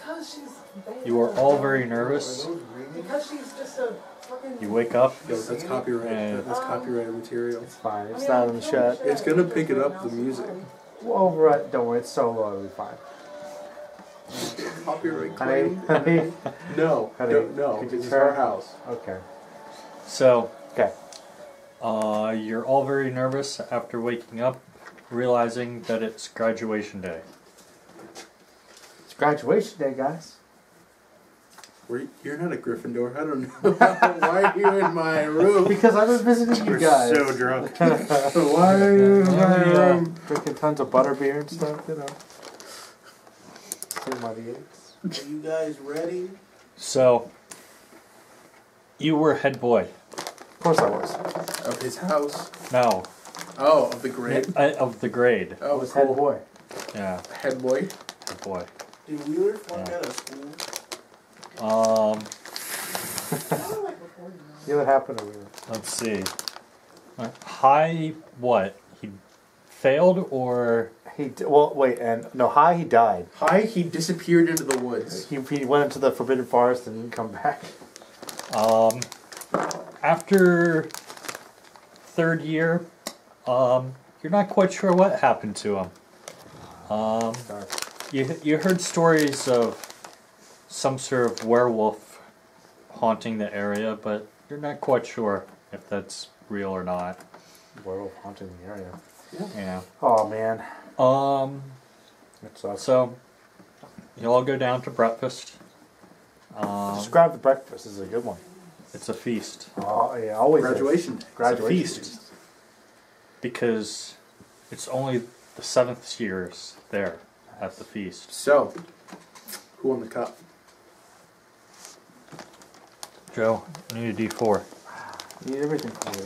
Because she's bad. You are all very nervous. Because she's just a fucking... You wake up. Yo, that's copyright. That's copyrighted material. It's fine. It's not on the shot. It's gonna pick it up, the music. We'll override. Don't worry. It's so low. It'll be fine. Copyright claim? Honey. No. It's our house. Okay. So, okay. You're all very nervous after waking up, realizing that it's graduation day. It's graduation day, guys. You're not a Gryffindor. I don't know. Why are you in my room? Because I've been visiting you guys. We're so drunk. Why are you in my room? Drinking tons of butterbeer and stuff, you know. Are you guys ready? So, you were head boy. Of course I was. Of his house? No. Oh, of the grade? Of the grade. Oh, I was head boy. Yeah. Head boy? Head boy. Did Wheeler flunk out of school? Yeah, what happened to Wheeler? Let's see. High, what? He failed or... Well, wait, and no, High, he died. High, he disappeared into the woods. He went into the Forbidden Forest and didn't come back. After third year, you're not quite sure what happened to him. You heard stories of some sort of werewolf haunting the area, but you're not quite sure if that's real or not. Werewolf haunting the area. Yeah. Oh man. That sucks. So you all go down to breakfast. Describe the breakfast. This is a good one. It's a feast. Oh yeah, always graduation. Graduation. It's a feast because it's only the 7th years there at the feast. So, who won the cup? Joe, I need a D4. You need everything from me.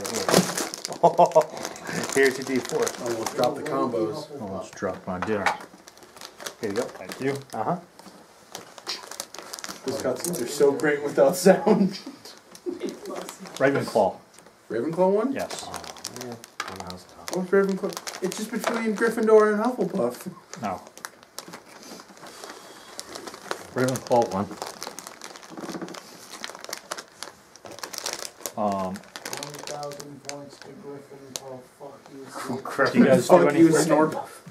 Here's your D4. Almost dropped the combos. Almost dropped my dinner. Here you go. Thank you. Those cutscenes are so great without sound. Ravenclaw. Ravenclaw won? Yes. Oh man. What's Ravenclaw? It's just between Gryffindor and Hufflepuff. No. Ravenclaw won. 1,000 points to Gryffindor. Fuck you.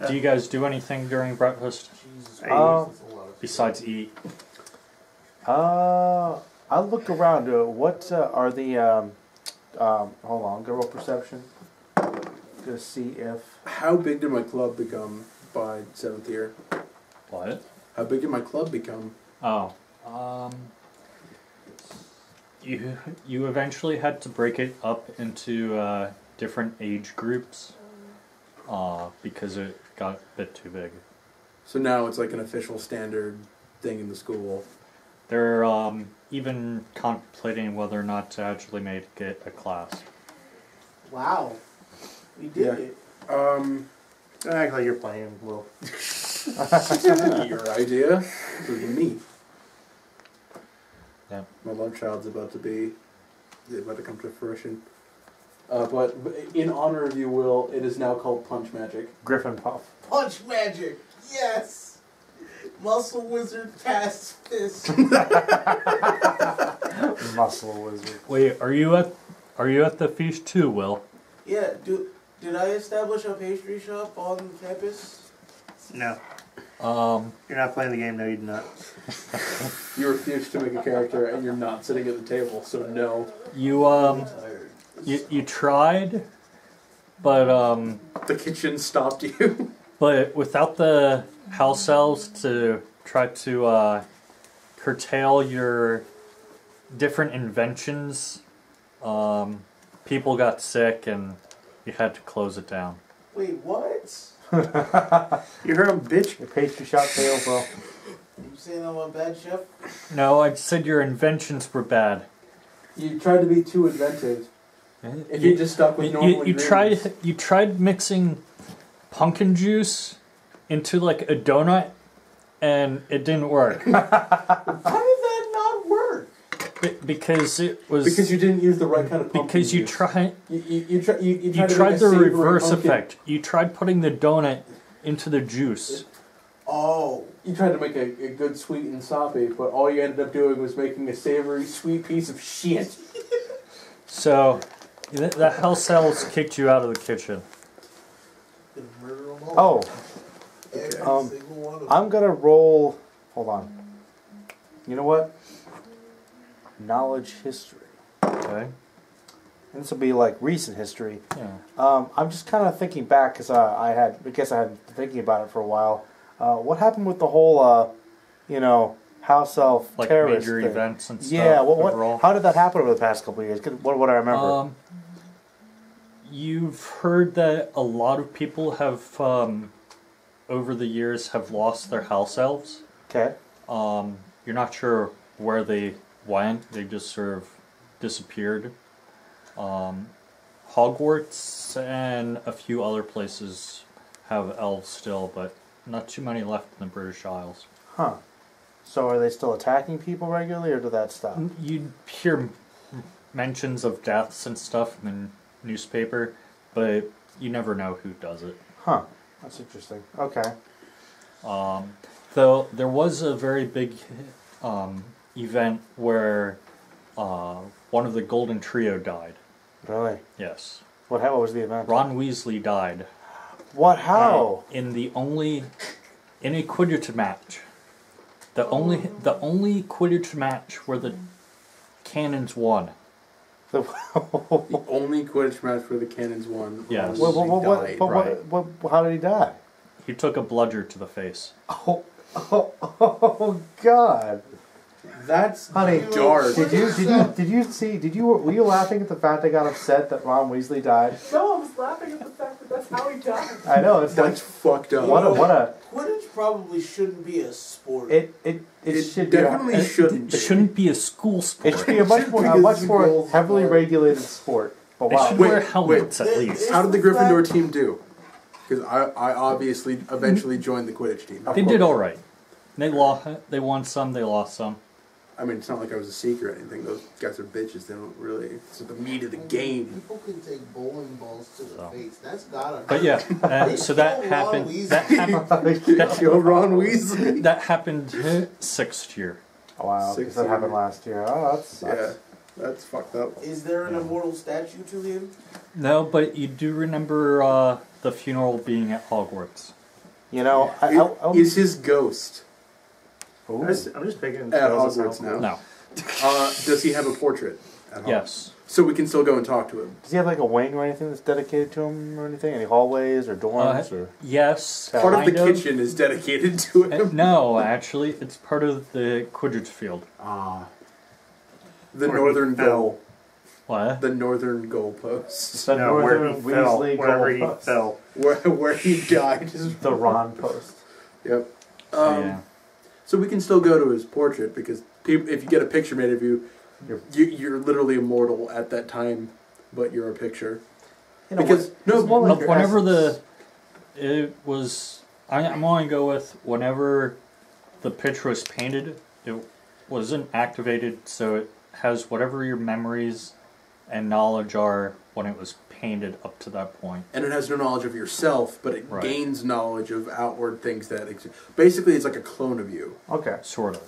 Do you guys do anything during breakfast? Jesus Besides eat? I'll look around. What are the hold on, go roll perception. To see if... How big did my club become by 7th year? What? How big did my club become? Oh. You eventually had to break it up into different age groups because it got a bit too big. So now it's like an official standard thing in the school. They're even contemplating whether or not to actually make it a class. Wow. We did it. Act like you're playing, Will. Your idea? It was me. Yeah. My love child's about to come to fruition. But in honor of you, Will, it is now called Punch Magic. Griffin Puff. Punch magic! Yes! Muscle Wizard casts fist. Muscle Wizard. Wait, are you at the feast too, Will? Yeah, did I establish a pastry shop on campus? No. You're not playing the game, no you do not. You refuse to make a character and you're not sitting at the table, so no. You tried, but the kitchen stopped you. But without the house elves to try to curtail your different inventions, people got sick and you had to close it down. Wait, what? You heard him, bitch. Your pastry shop failed, bro. You saying I'm a bad chef? No, I said your inventions were bad. You tried to be too inventive. If you just stuck with normal ingredients. You tried mixing pumpkin juice into like a donut, and it didn't work. How did that not work? Because it was... Because you didn't use the right kind of pumpkin Because you juice. tried... You tried the reverse effect. You tried putting the donut into the juice. Oh, Oh. You tried to make a good sweet and soppy, but all you ended up doing was making a savory, sweet piece of shit. So, the house elves kicked you out of the kitchen. Gonna murder them all. Oh, Every um, single one of them. I'm gonna roll. Hold on. You know what? Knowledge history. Okay. And this will be like recent history. Yeah. I'm just kind of thinking back because I guess I had been thinking about it for a while. What happened with the whole, house elf Like terrorist major thing? events and stuff. Yeah. overall. How did that happen over the past couple of years? What would I remember? You've heard that a lot of people have, over the years, have lost their house elves. Okay. You're not sure where they went. They just sort of disappeared. Hogwarts and a few other places have elves still, but not too many left in the British Isles. Huh. So are they still attacking people regularly, or did that stop? You hear mentions of deaths and stuff in the newspaper, but you never know who does it. Huh. That's interesting. Okay. Though there was a very big event where one of the Golden Trio died. Really? Yes. What was the event? Ron Weasley died. What? How? In a Quidditch match. The only Quidditch match where the Cannons won. The only Quidditch match where the Cannons won. Yes. How did he die? He took a bludger to the face. Oh, God. That's Honey, dark. Were you laughing at the fact I got upset that Ron Weasley died? No, I was laughing at the fact that that's how he died. I know, it's That's fucked up. what a Quidditch probably shouldn't be a sport. it should be definitely shouldn't. It shouldn't be a school sport. it should be a much more girls' heavily sport. regulated sport. But They wow. should Wait, wear helmets wait. at least. How did the Gryffindor team do? Because I obviously eventually joined the Quidditch team. They did all right. They won some. They lost some. I mean, it's not like I was a seeker or anything. Those guys are bitches. They don't really. It's the meat of the game. People can take bowling balls to the So. face. That's gotta. But yeah, so that Ron happened. Weasley. That happened. Yo, Ron Weasley. That happened 6th year. Oh, wow, 'cause that happened last year. Oh, that's Yeah, that's fucked up. Is there an immortal statue to him? No, but you do remember the funeral being at Hogwarts. Is his ghost Ooh. I'm just picking at photos of Hogwarts now? No. Does he have a portrait at Hogwarts? Yes. So we can still go and talk to him. Does he have like a wing or anything that's dedicated to him or anything? Any hallways or dorms or? Yes. Part of the kind kitchen is dedicated to him. No, actually, it's part of the Quidditch field. The Where northern he fell. goal. What? The northern goalposts. The No, where he Northern fell. Weasley Wherever he goalpost. fell. Where he died. The Ron post. Yep. Yeah. So we can still go to his portrait because if you get a picture made of you, you're literally immortal at that time, but you're a picture. Because Whenever I'm going to go with whenever the picture was painted, it wasn't activated, so it has whatever your memories and knowledge are when it was painted up to that point. And it has no knowledge of yourself, but it Right. gains knowledge of outward things that exist. Basically, it's like a clone of you. Okay. Sort of.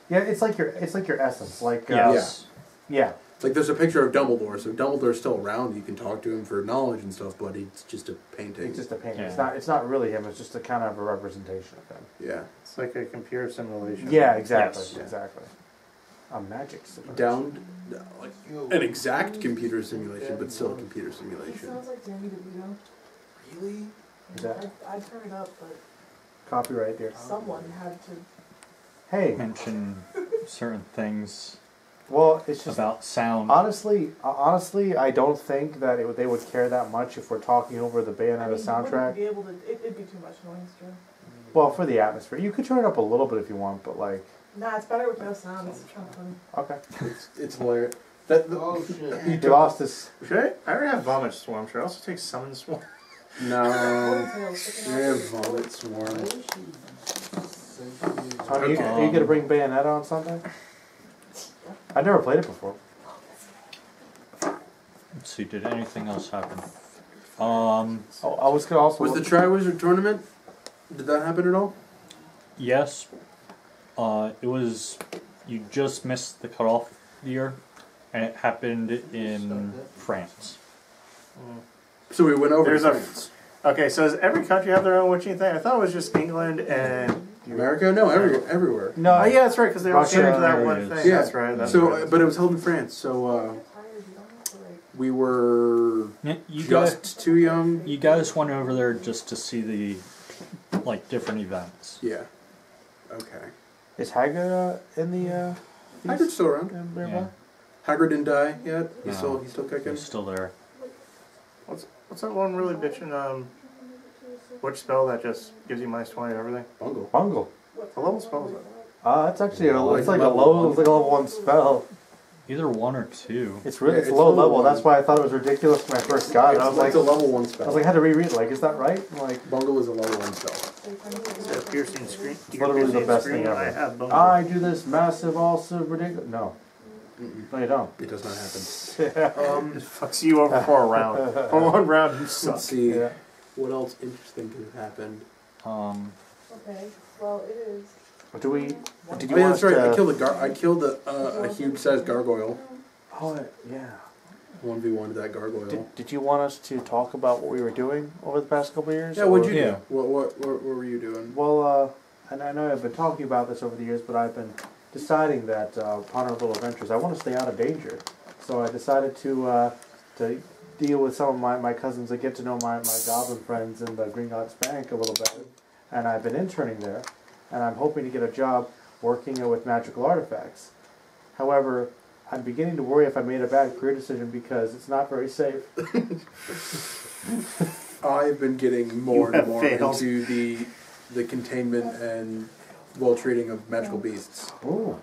Yeah, it's like your essence. Like Yes. yeah. Like there's a picture of Dumbledore, so Dumbledore's still around. You can talk to him for knowledge and stuff, but it's just a painting. It's just a painting. Yeah. It's not really him. It's just a kind of a representation of him. Yeah. It's like a computer simulation. Yeah, exactly. Yes. Exactly. A magic simulation. Down, like an exact computer simulation, but still a computer It simulation. sounds like Danny DeVito. Really? Is that I'd turn it up, but copyright there? someone had to. Hey, Mention certain things well, it's just about sound. honestly, I don't think that they would care that much if we're talking over the Bayonetta I mean, you soundtrack. wouldn't be able to. It'd be too much noise, Joe. Well, for the atmosphere, you could turn it up a little bit if you want, but like, Nah, it's better with no sound. It's kind of funny. okay. It's hilarious. Oh shit. He lost his. Should I already have Vomit Swarm. Should I also take Summon Swarm? No. Ponytail sticking out. Yeah, vomit swarm. Tony, are you gonna bring Bayonetta on Sunday? I've never played it before. Let's see, did anything else happen? Oh, I was gonna also. Was the Triwizard Tournament? Did that happen at all? Yes. It was, you just missed the cutoff year, and it happened in France. So we went over There's to a- France. Okay, so does every country have their own witching thing? I thought it was just England and. America? No, everywhere. No, Oh yeah, that's right, because they all came Russia into that is- one thing. Yeah. That's right. That's So, right. but it was held in France. So we were Yeah, you guys, just too young. you guys went over there just to see the, like, different events. Yeah. Okay. is Hagrid in the? Hagrid's still around. Yeah. Hagrid didn't die yet. He's No. still kicking. He's still there. What's that one really bitchin'? Which spell that just gives you -20 to everything? Bungle. Bungle. The level spell is it? It's actually it's like a Level low, one. it's like a level 1 spell. Either 1 or 2. It's really Yeah, it's it's low level level. one. That's why I thought it was ridiculous when I first got it. I was like, it's a level 1 spell. I had to reread it. Like, is that right? I'm like, Bungle is a level 1 spell. Is it piercing screen? Literally the Piercing best screen? thing ever. I have bungle. I do this massive, also ridiculous. No, no, you don't. It does not happen. It fucks you over for a round. For one round, you suck. Let's see. Yeah. What else interesting could have happened? Okay, well, it is. Do we? Did Oh, you yeah, want that's right. us to? I killed a huge sized gargoyle. Oh yeah. 1v1 to that gargoyle. Did you want us to talk about what we were doing over the past couple of years? Yeah, what'd or- you Yeah. do? What were you doing? Well, and I know I've been talking about this over the years, but I've been deciding that upon our little adventures, I want to stay out of danger. So I decided to deal with some of my cousins and get to know my goblin friends in the Green Gods Bank a little better. And I've been interning there, and I'm hoping to get a job working with magical artifacts. However, I'm beginning to worry if I made a bad career decision because it's not very safe. I've been getting more You and have more failed. into the containment and well treating of magical beasts. Ooh.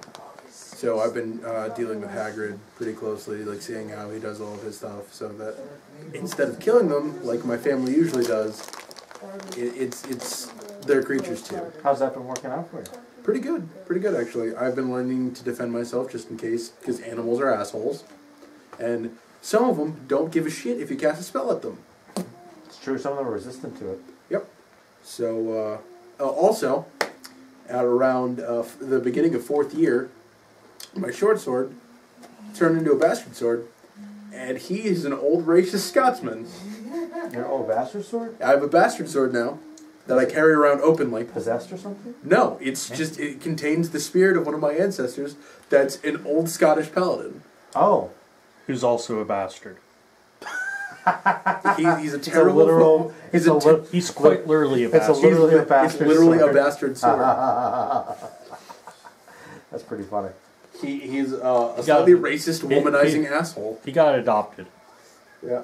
So I've been dealing with Hagrid pretty closely, like seeing how he does all of his stuff, so that instead of killing them like my family usually does, it's their creatures too. How's that been working out for you? Pretty good actually. I've been learning to defend myself just in case, because animals are assholes, and some of them don't give a shit if you cast a spell at them. It's true, some of them are resistant to it. Yep. So also, at around the beginning of 4th year, my short sword turned into a bastard sword, and he is an old racist Scotsman. Your old bastard sword? I have a bastard sword now that I carry around openly. Possessed or something? No, it's just, it contains the spirit of one of my ancestors that's an old Scottish paladin. Oh. Who's also a bastard. He's a It's a terrible... literal... He's It's a a li- He's quite literally a It's a bastard. literally a It's bastard literally sword. a bastard sword. That's pretty funny. He's a slightly racist, womanizing asshole. He got adopted. Yeah.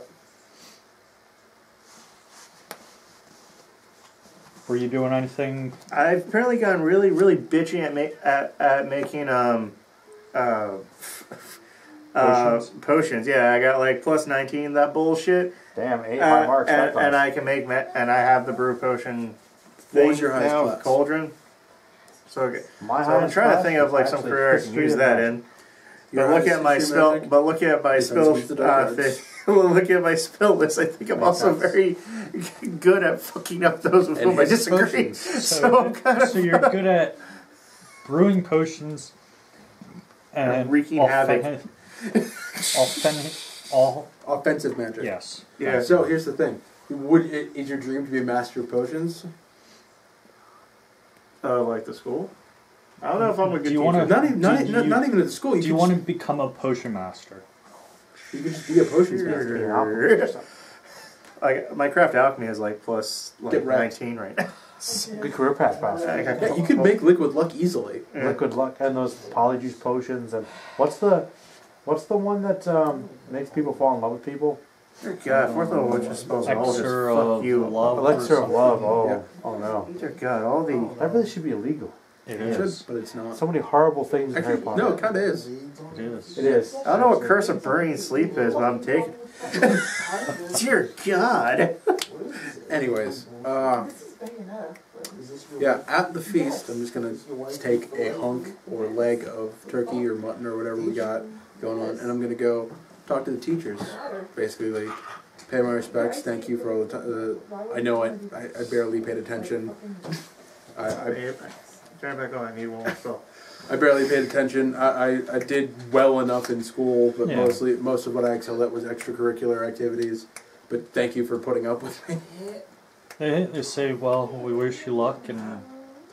Were you doing anything? I've apparently gotten really, really bitchy at making potions. Yeah, I got like plus 19 that bullshit. Damn, 8 high marks. that and fast. I can make and I have the brew potion. What was thing your highest now, class? Cauldron. So, okay. My So I'm highest trying to class think of is like some actually career I can history use of that magic. in. Your But look highest at my history spell. magic? But look at my Depends spell. who's the dark arts. Look at my spell list. I think I'm Makes also sense. very good at fucking up those with And whom I his disagree. potions. So I'm kind of So you're good at brewing potions and Wreaking havoc. Offensive magic. Yes. yeah. So here's the thing: is your dream to be a master of potions? Like the school. I don't know if I'm a good Do you teacher. wanna- Not even at the school. Do you want to become a potion master? You could just be a potions master. Being opposite or something. Like my craft alchemy is like plus like Get wrecked. 19 right now. Good career path, Pastor. Yeah, you could make liquid luck easly. Yeah. Liquid luck and those polyjuice potions and what's the one that makes people fall in love with people? Dear God, fourth level witch is supposed to all just Elixir fuck of you. love. Elixir of love. Oh, Yeah. oh no. Dear God, all the That really should be illegal. It It is. should, but it's not. So many horrible things in Harry Actually, Potter. no, it kind of is. It is. It is. I don't know what curse of burning sleep is, but I'm taking. Dear God. Anyways, This is big enough. yeah, at the feast, I'm just gonna take a hunk or leg of turkey or mutton or whatever we got going on, and I'm gonna go talk to the teachers, basically, like, pay my respects, thank you for all the time. I know I barely paid attention. I turn it back on. I need one more spell. I barely paid attention. I did well enough in school, but Yeah. most of what I excelled at was extracurricular activities. But thank you for putting up with me. They say, well, we wish you luck, and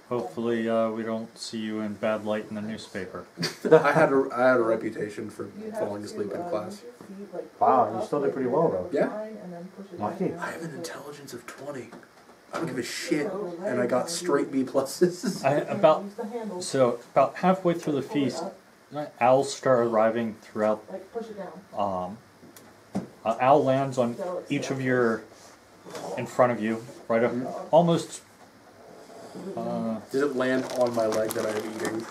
hopefully we don't see you in bad light in the newspaper. I had a reputation for You have falling to, asleep in class. use your feet, like, Wow, pull you up, still did like, pretty you're well, gonna though. Yeah. climb and then push it Lucky. down. I have an intelligence of 20. I don't give a shit, and I got straight B pluses. Use the handle, About halfway through the pull it feast, up, owls start arriving throughout. like push it down. An owl lands on So it's each still- of your, in front of you, right up, almost. Did it land on my leg that I am eating?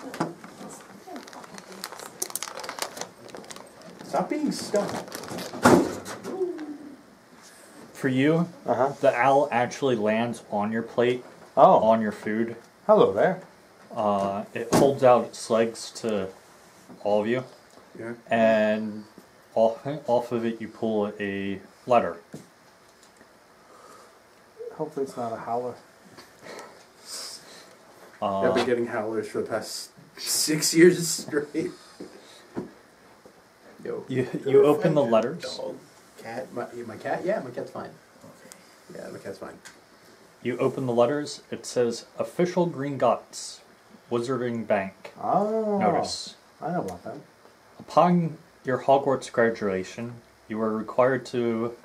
Stop being stuck. For you, Uh-huh. the owl actually lands on your plate, Oh, on your food. hello there. It holds out its legs to all of you, Yeah. and off of it you pull a letter. Hopefully it's not a howler. I've been getting howlers for the past 6 years straight. Yo. You open the letters. Dog. Cat? My cat? Yeah, my cat's fine. Yeah, my cat's fine. You open the letters. It says official Green Gots, Wizarding Bank. Oh. Notice. I know about that. Upon your Hogwarts graduation, you are required to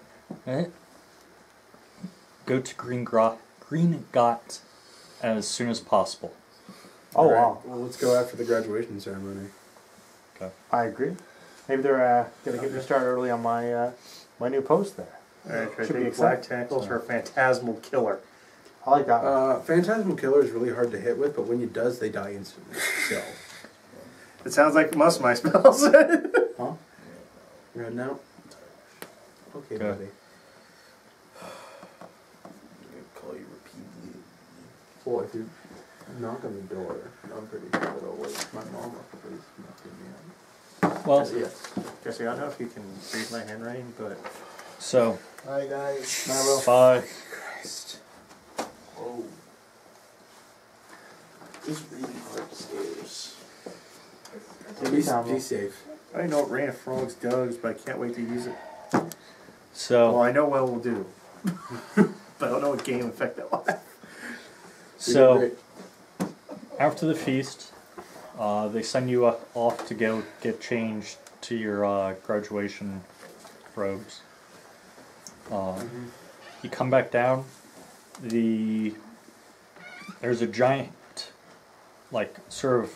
go to Green Got as soon as possible. Oh, Alright, wow. well, let's go after the graduation ceremony. I agree. Maybe they're going to get me started early on my my new post there. Alright, try Should to be take black exciting. tentacles for a phantasmal killer. I like that one. Phantasmal Killer is really hard to hit with, but when it does, they die instantly. So. It sounds like most of my spells. Huh? Right now? Okay, Okay. buddy. I'm gonna call you repeatedly. Well, if you knock on the door, I'm pretty sure it'll wake my mom up at least. Well, Yes. Jesse, I don't know if you can read my handwriting, but so Hi guys. bye. Christ. Oh. This is really hard upstairs. Be safe. I know what Rain of Frogs does, but I can't wait to use it. Well, So I know what it will do, but I don't know what game effect that will have. so after the feast, they send you off to go get changed to your graduation robes. You come back down. There's a giant, like, sort of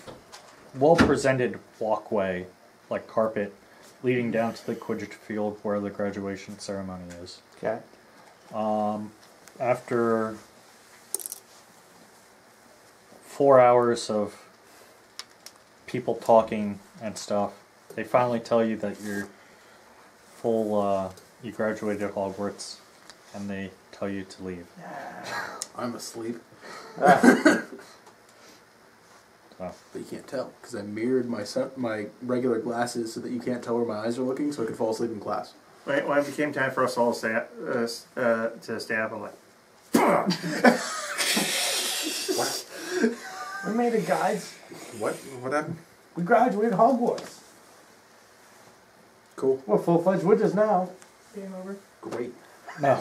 well-presented walkway, like carpet, leading down to the Quidditch field where the graduation ceremony is. Okay. After 4 hours of people talking and stuff, they finally tell you that you're you graduated Hogwarts, and they tell you to leave. I'm asleep. So, But you can't tell, because I mirrored my regular glasses so that you can't tell where my eyes are looking, so I could fall asleep in class. When it became time for us all to stand up, I'm like, What? We made it, guys. What? What happened? We graduated Hogwarts. Cool. We're full-fledged witches now. Game over. Great. no.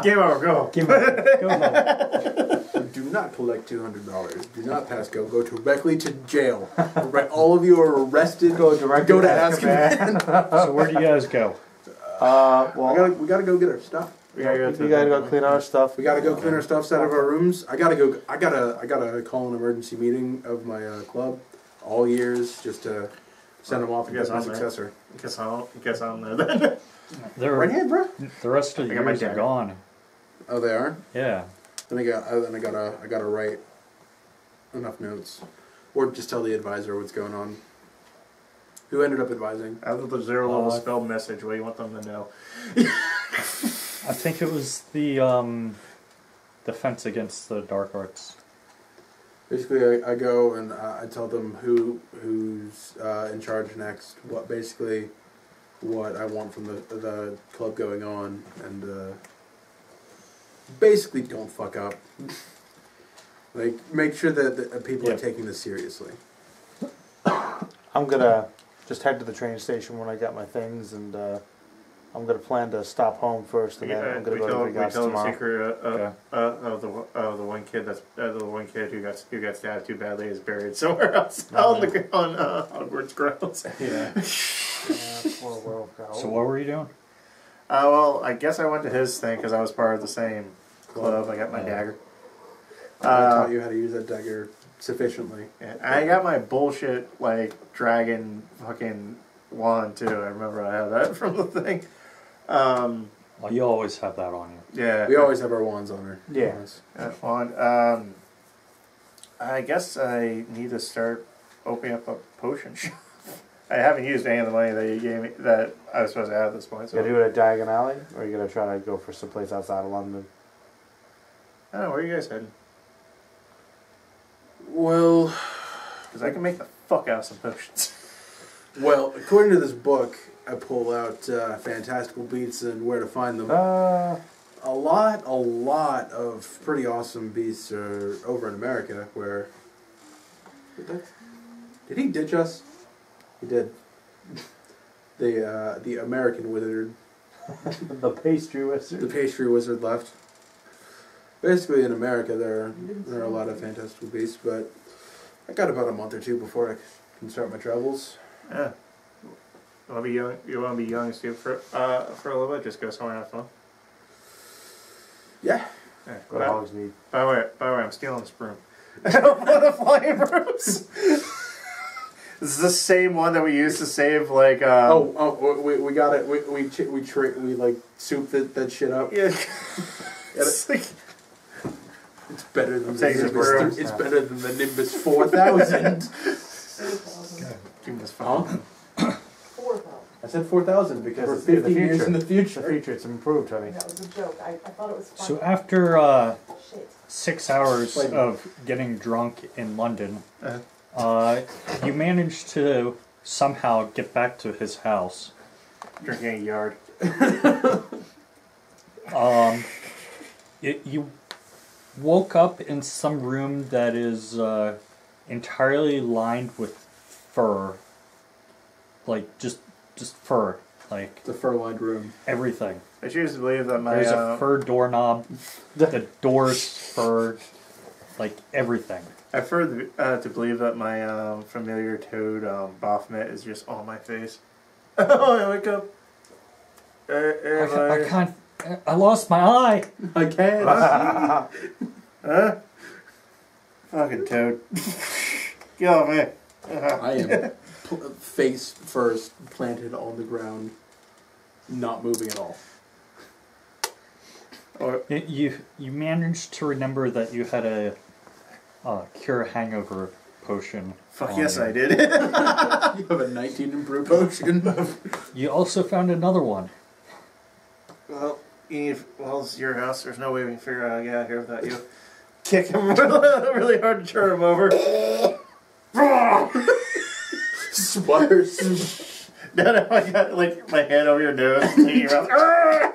game over, go. Go home. Do not collect $200. Do not pass go. Go directly to jail. All of you are arrested. Go directly to to Azkaban. So where do you guys go? Well, We gotta go get our stuff. We gotta go to we gotta go clean our stuff. We gotta go clean our stuff out of our rooms. I gotta call an emergency meeting of my club all years just to send them off and Yes, get my I'm there. successor. Guess I'm there then. They're, Right hand, bro. the rest of the I got my years are dagger. gone. Oh, they are. Yeah. Then I gotta write enough notes, or just tell the advisor what's going on. Who ended up advising? Out of the 0-level spell message, what do you want them to know? I think it was the defense against the dark arts. Basically, I go and I tell them who's in charge next. What I want from the club going on, and basically don't fuck up. Like, make sure that people Yeah. are taking this seriously. I'm gonna just head to the train station when I got my things, and I'm gonna plan to stop home first, and then I'm gonna go to we Gringotts tell the tomorrow. secret Okay. of the one kid the one kid who got stabbed too badly is buried somewhere else on Hogwarts grounds. Yeah. Poor Wolf guy. So what were you doing? Well, I guess I went to his thing because I was part of the same club. I got my dagger. I taught you how to use that dagger sufficiently. Yeah, I got my bullshit like dragon fucking wand too. I remember I had that from the thing. Well, you always have that on you. Yeah, We always have our wands on her. Yeah. wand. I guess I need to start opening up a potion shop. I haven't used any of the money that you gave me that I was supposed to have at this point. So You gonna do it at Diagon Alley, or are you gonna try to go for some place outside of London? I don't know, where are you guys heading? Well, Because I can make the fuck out of some potions. according to this book, I pull out fantastical beasts and where to find them. A lot of pretty awesome beasts are over in America. Where did he ditch us? He did. The American wizard, The pastry wizard. the pastry wizard left. Basically, in America, there are a lot of fantastical beasts, but I got about a month or two before I can start my travels. Yeah. You want to be young? You want to be young and stupid for a little bit? Just go somewhere and have fun. Yeah. Yeah. Go to Hogsmeade. By the way, I'm stealing this broom. The flying brooms. This is the same one that we used to save like. We got it. We like souped that shit up. Yeah. It's like, It's better than the taking this Nimbus. broom. It's better than the Nimbus 4000. give me this phone. 4,000. I said 4000 because For it's 50 the years future. in the The future. future, it's improved, honey. That was a joke. I thought it was funny. So after Shit. 6 hours Wait. of getting drunk in London, Uh-huh. you managed to somehow get back to his house. Drinking a yard. You woke up in some room that is entirely lined with fur, like just fur, like It's a fur-lined room. everything. I choose to believe that my There's a fur doorknob, the door's fur, like everything. I prefer to believe that my familiar toad Baphomet is just on my face. Oh, I wake up. I can't. I lost my eye. I can't. Huh? Fucking toad. Get off me. I am face first planted on the ground, not moving at all. You managed to remember that you had a cure hangover potion. Fuck on yes, you. I did. You have a 19 improved potion. You also found another one. Well, it's your house. There's no way we can figure out how to get out here without you. Kick him really hard to turn him over. Sputters. No, I got like my hand over your nose, taking your mouth.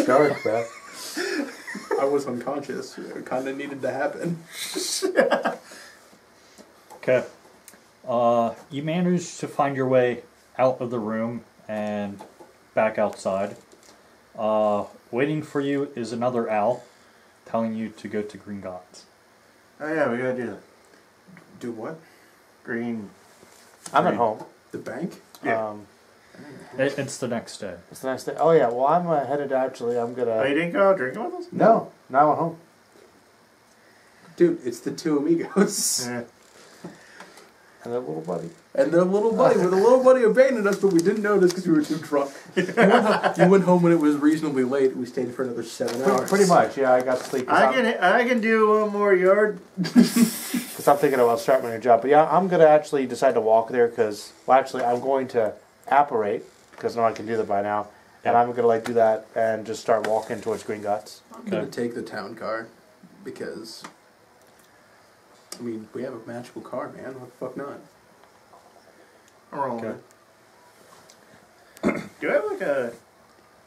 Dark, bro. I was unconscious. It kind of needed to happen. Okay. You managed to find your way out of the room and back outside. Waiting for you is another owl telling you to go to Gringotts. Oh yeah, we gotta do that. Do what? Green. I'm at home. The bank? Yeah. It's the next day. It's the next day. Oh yeah. Well, I'm headed. Actually, I'm gonna. Oh, you didn't go out drinking with us? No, now I'm at home. Dude, it's the two amigos. Yeah. And that little buddy. And their little buddy. Well, the little buddy abandoned us, but we didn't notice because we were too drunk. You went home when it was reasonably late. We stayed for another 7 hours. Pretty much. Yeah, I got to sleep. I can do one more yard. Because I'm thinking about starting my new job. But yeah, I'm going to actually decide to walk there because, well, actually, I'm going to apparate because no one can do that by now. And I'm going to like do that and just start walking towards Gringotts. I'm going to take the town car because, I mean, we have a magical car, man. What the fuck not? Okay. Do I have like a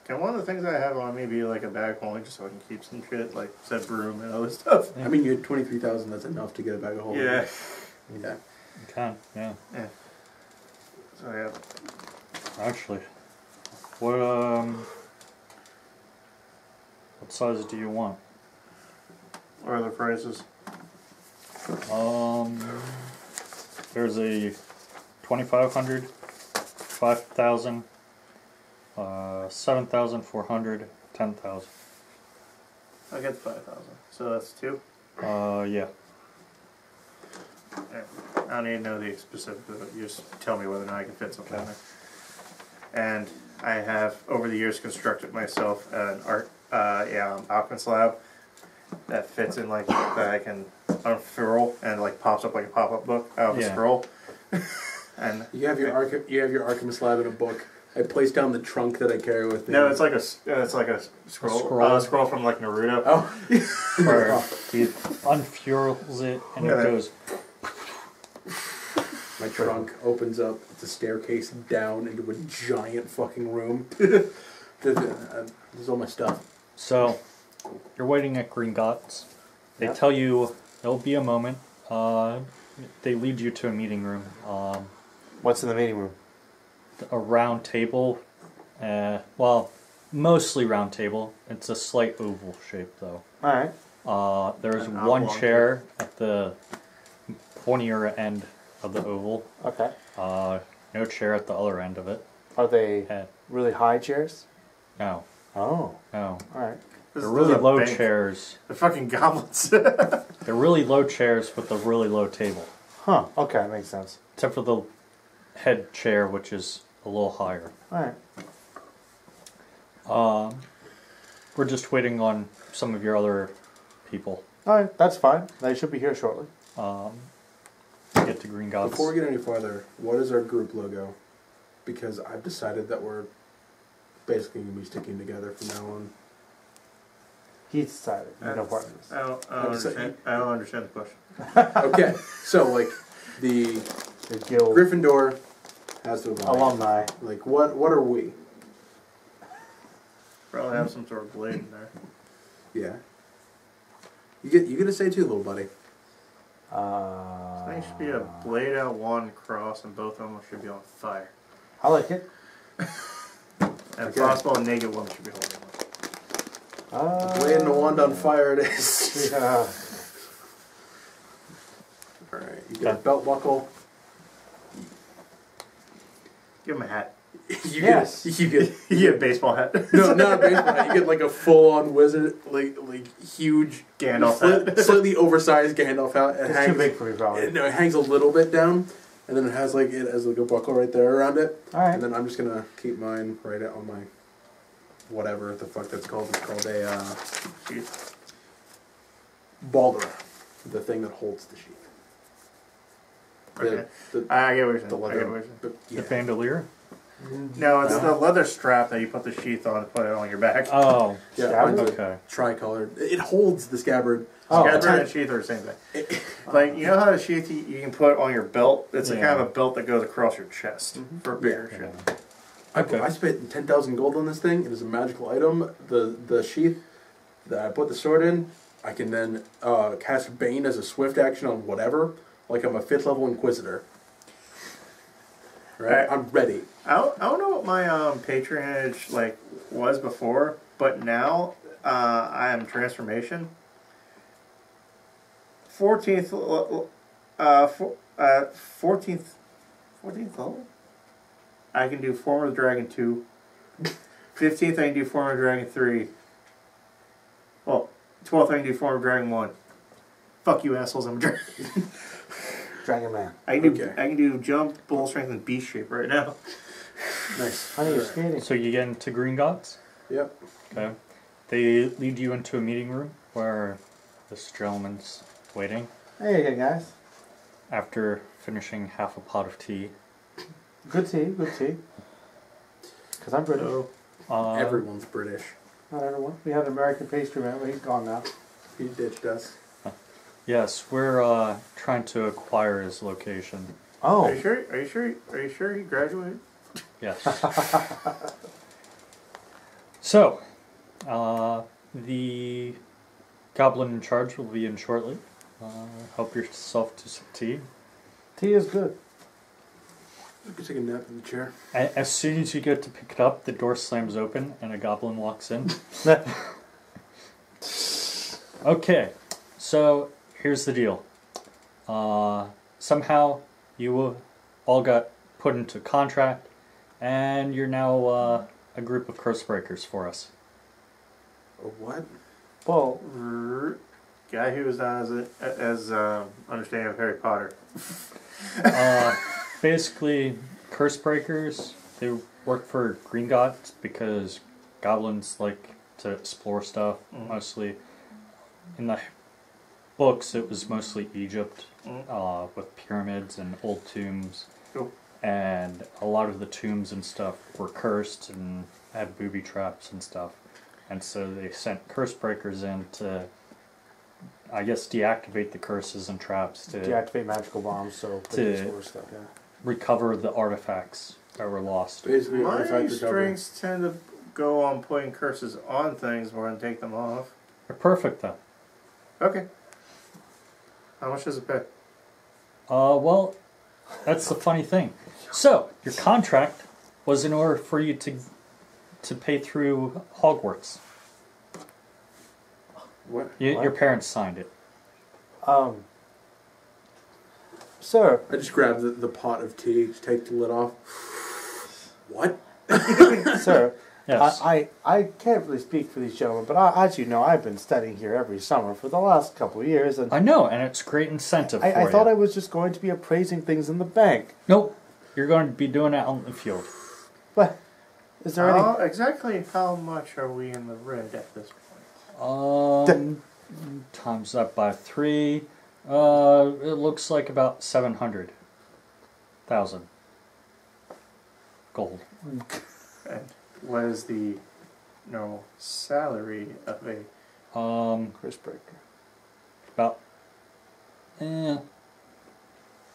Can one of the things I have on me be like a bag holding just so I can keep some shit, like said broom and other stuff? I mean, you had 23,000. That's enough to get a bag of holding. Yeah. Yeah. You can, yeah. So yeah. Actually, what size do you want? What are the prices? There's a 2,500, 5,000, 7,400, 10,000. I get the 5,000. So that's 2. Yeah. I don't need to know the specifics of it. You just tell me whether or not I can fit something in there. And I have, over the years, constructed myself an alchemy slab that fits in like that I can unfurl and like pops up like a pop-up book out of a scroll. And you have your alchemist lab in a book. I place down the trunk that I carry with me. No, it's like a scroll. Scroll from like Naruto. Oh, Where he unfurls it and it goes. My trunk opens up. It's a staircase down into a giant fucking room. There's all my stuff. So, you're waiting at Green Gots. They tell you there'll be a moment. They lead you to a meeting room. What's in the meeting room? A round table. Well, mostly round table. It's a slight oval shape, though. Alright. There's An one oblong chair at the pointier end of the oval. Okay. No chair at the other end of it. Are they And really high chairs? no, Oh. no. Alright. They're really low chairs. They're fucking goblins. They're really low chairs with a really low table. Huh. Okay, makes sense. Except for the head chair, which is a little higher. Alright. We're just waiting on some of your other people. Alright, that's fine. They should be here shortly. Get to Green Gods. Before we get any farther, what is our group logo? Because I've decided that we're basically going to be sticking together from now on. He's decided. You know part of this. I don't understand the question. Okay, so like the The guild. Gryffindor has to abide. Alumni. Like what are we? Probably have some sort of blade in there. Yeah. You get a say too, little buddy. I think it should be a blade out one cross, and both of them should be on fire. I like it. And if possible, a naked one should be holding one. Blade and a wand on fire it is. Yeah. Alright, you get a belt buckle. Give him a hat. Yes. You get You get a baseball hat. no, not a baseball hat. You get like a full-on wizard, like huge Gandalf hat. slightly oversized Gandalf hat. It It's hangs, too big for me, probably. No, it hangs a little bit down, and then it has like a buckle right there around it. Alright. And then I'm just gonna keep mine right on my whatever the fuck that's called. It's called a Sheath. balder, the thing that holds the sheath. Okay. The I get what you're saying. the I leather. get what you're saying. Yeah. The bandolier? No, it's the leather strap that you put the sheath on and put it on your back. Oh, Yeah, Scabbard? mine's a okay. tricolored. It holds the scabbard. Oh, Scabbard and sheath are the same thing. Like, you know how the sheath you can put on your belt? It's a Yeah. kind of a belt that goes across your chest for a bigger Yeah. shit. Okay. I spent 10,000 gold on this thing. It is a magical item. The sheath that I put the sword in, I can then cast Bane as a swift action on whatever. Like I'm a 5th level Inquisitor. Right? I'm ready. I don't know what my patronage like was before, but now I am transformation. 14th level. I can do Form of the Dragon 2. 15th I can do Form of the Dragon 3. Well, 12th I can do Form of Dragon 1. Fuck you assholes, I'm a dragon. Dragon Man. I can do jump, bull strength, and beast shape right now. Nice. Honey, you're skating. So you get into Green Gods? Yep. Okay. They lead you into a meeting room where this gentleman's waiting Hey again, guys. after finishing half a pot of tea. Good tea, good tea. Because I'm British. Everyone's British. Not everyone. We had an American pastry man, but he's gone now. He ditched us. Yes, we're trying to acquire his location. Oh. Are you sure? Are you sure? Are you sure he graduated? Yes. So, the goblin in charge will be in shortly. Help yourself to some tea. Tea is good. I can take a nap in the chair. As soon as you go to pick it up, the door slams open and a goblin walks in. Okay, so here's the deal. Somehow you all got put into contract, and you're now a group of curse breakers for us. A what? Well, Guy who was not as understanding of Harry Potter. Basically, curse breakers, they work for Green Gods because goblins like to explore stuff. Mostly in the books, it was mostly Egypt with pyramids and old tombs. Cool. And a lot of the tombs and stuff were cursed and had booby traps and stuff. And so they sent curse breakers in to, I guess, deactivate the curses and traps to deactivate magical bombs, so to stuff. Yeah. recover the artifacts that were lost. Basically, My artifact recovery. strengths tend to go on putting curses on things more than take them off. They're perfect though. Okay. How much does it pay? Well, that's the funny thing. So, your contract was in order for you to pay through Hogwarts. What? Your parents signed it. Sir, I just grabbed the pot of tea, just take the lid off. What? sir, Yes. I can't really speak for these gentlemen, but as you know, I've been studying here every summer for the last couple of years, and I know, and it's great incentive for you. I thought I was just going to be appraising things in the bank. Nope. You're going to be doing it out in the field. But is there any? Exactly how much are we in the red at this point? Times that by 3. It looks like about 700,000 gold. And what is the normal salary of a Curse breaker. About.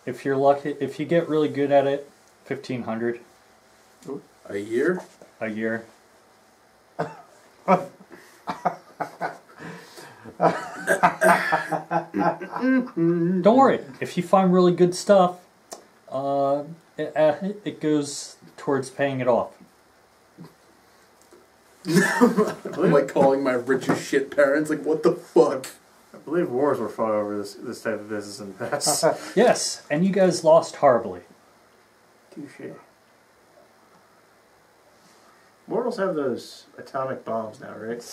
If you're lucky, if you get really good at it, 1,500 A year? a year. Don't worry. If you find really good stuff, it goes towards paying it off. I'm like calling my rich as shit parents, like, what the fuck? I believe wars were fought over this type of business in the past. Yes, and you guys lost horribly. Touche. Mortals have those atomic bombs now, right?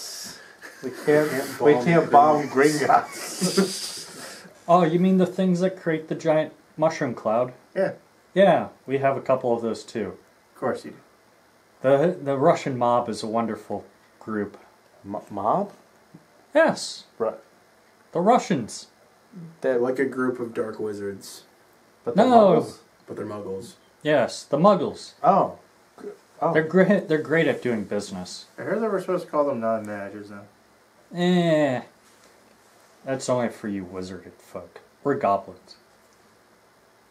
We can't bomb Gringotts. Oh, you mean the things that create the giant mushroom cloud? Yeah, Yeah, we have a couple of those too. of course you do. The Russian mob is a wonderful group. Mob? Yes, Right. the Russians. They're like a group of dark wizards, But No. Muggles? but they're muggles. Yes, the Muggles. Oh. They're great. They're great at doing business. I heard they were supposed to call them non-managers now. That's only for you wizarded folk. We're goblins.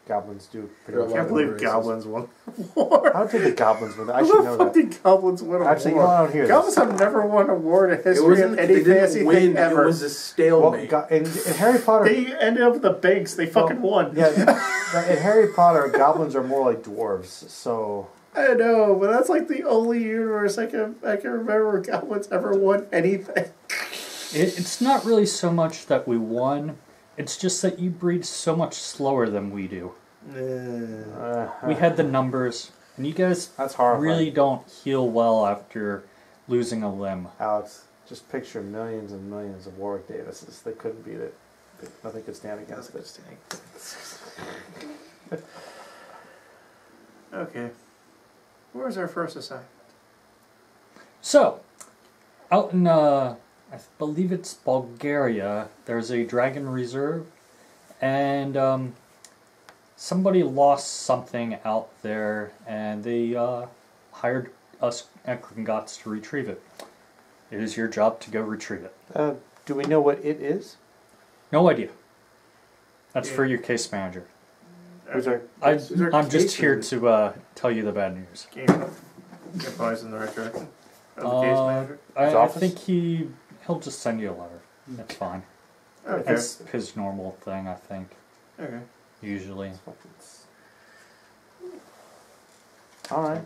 Goblins do pretty They're much. I can't lot of believe races. goblins won a war. How did the goblins win? I How should the know fuck that. did goblins win a Actually, war? you know, I don't hear Goblins this. have never won a war in the It history wasn't. of any They fantasy didn't win. thing ever. It was a Well, stalemate. in Harry Potter, They ended up with the banks. They fucking won. yeah, in Harry Potter, goblins are more like dwarves. So I know, but that's like the only universe I can remember where goblins ever won anything. It's not really so much that we won. It's just that you breed so much slower than we do. We had the numbers, and you guys that's horrifying. really don't heal well after losing a limb. Alex, just picture millions and millions of Warwick Davises. They couldn't beat it. Nothing could stand against it. Okay. Where's our first assignment? So, out in, I believe it's Bulgaria, there's a dragon reserve, and somebody lost something out there, and they hired us at Gringotts to retrieve it. It is your job to go retrieve it. Do we know what it is? No idea. That's for your case manager. Who's our? Who's our I'm just case here manager? to tell you the bad news. Game points in the right direction. of the case manager? His I office? think he'll just send you a letter. That's fine. Okay. That's his normal thing, I think. Okay. Usually. Alright.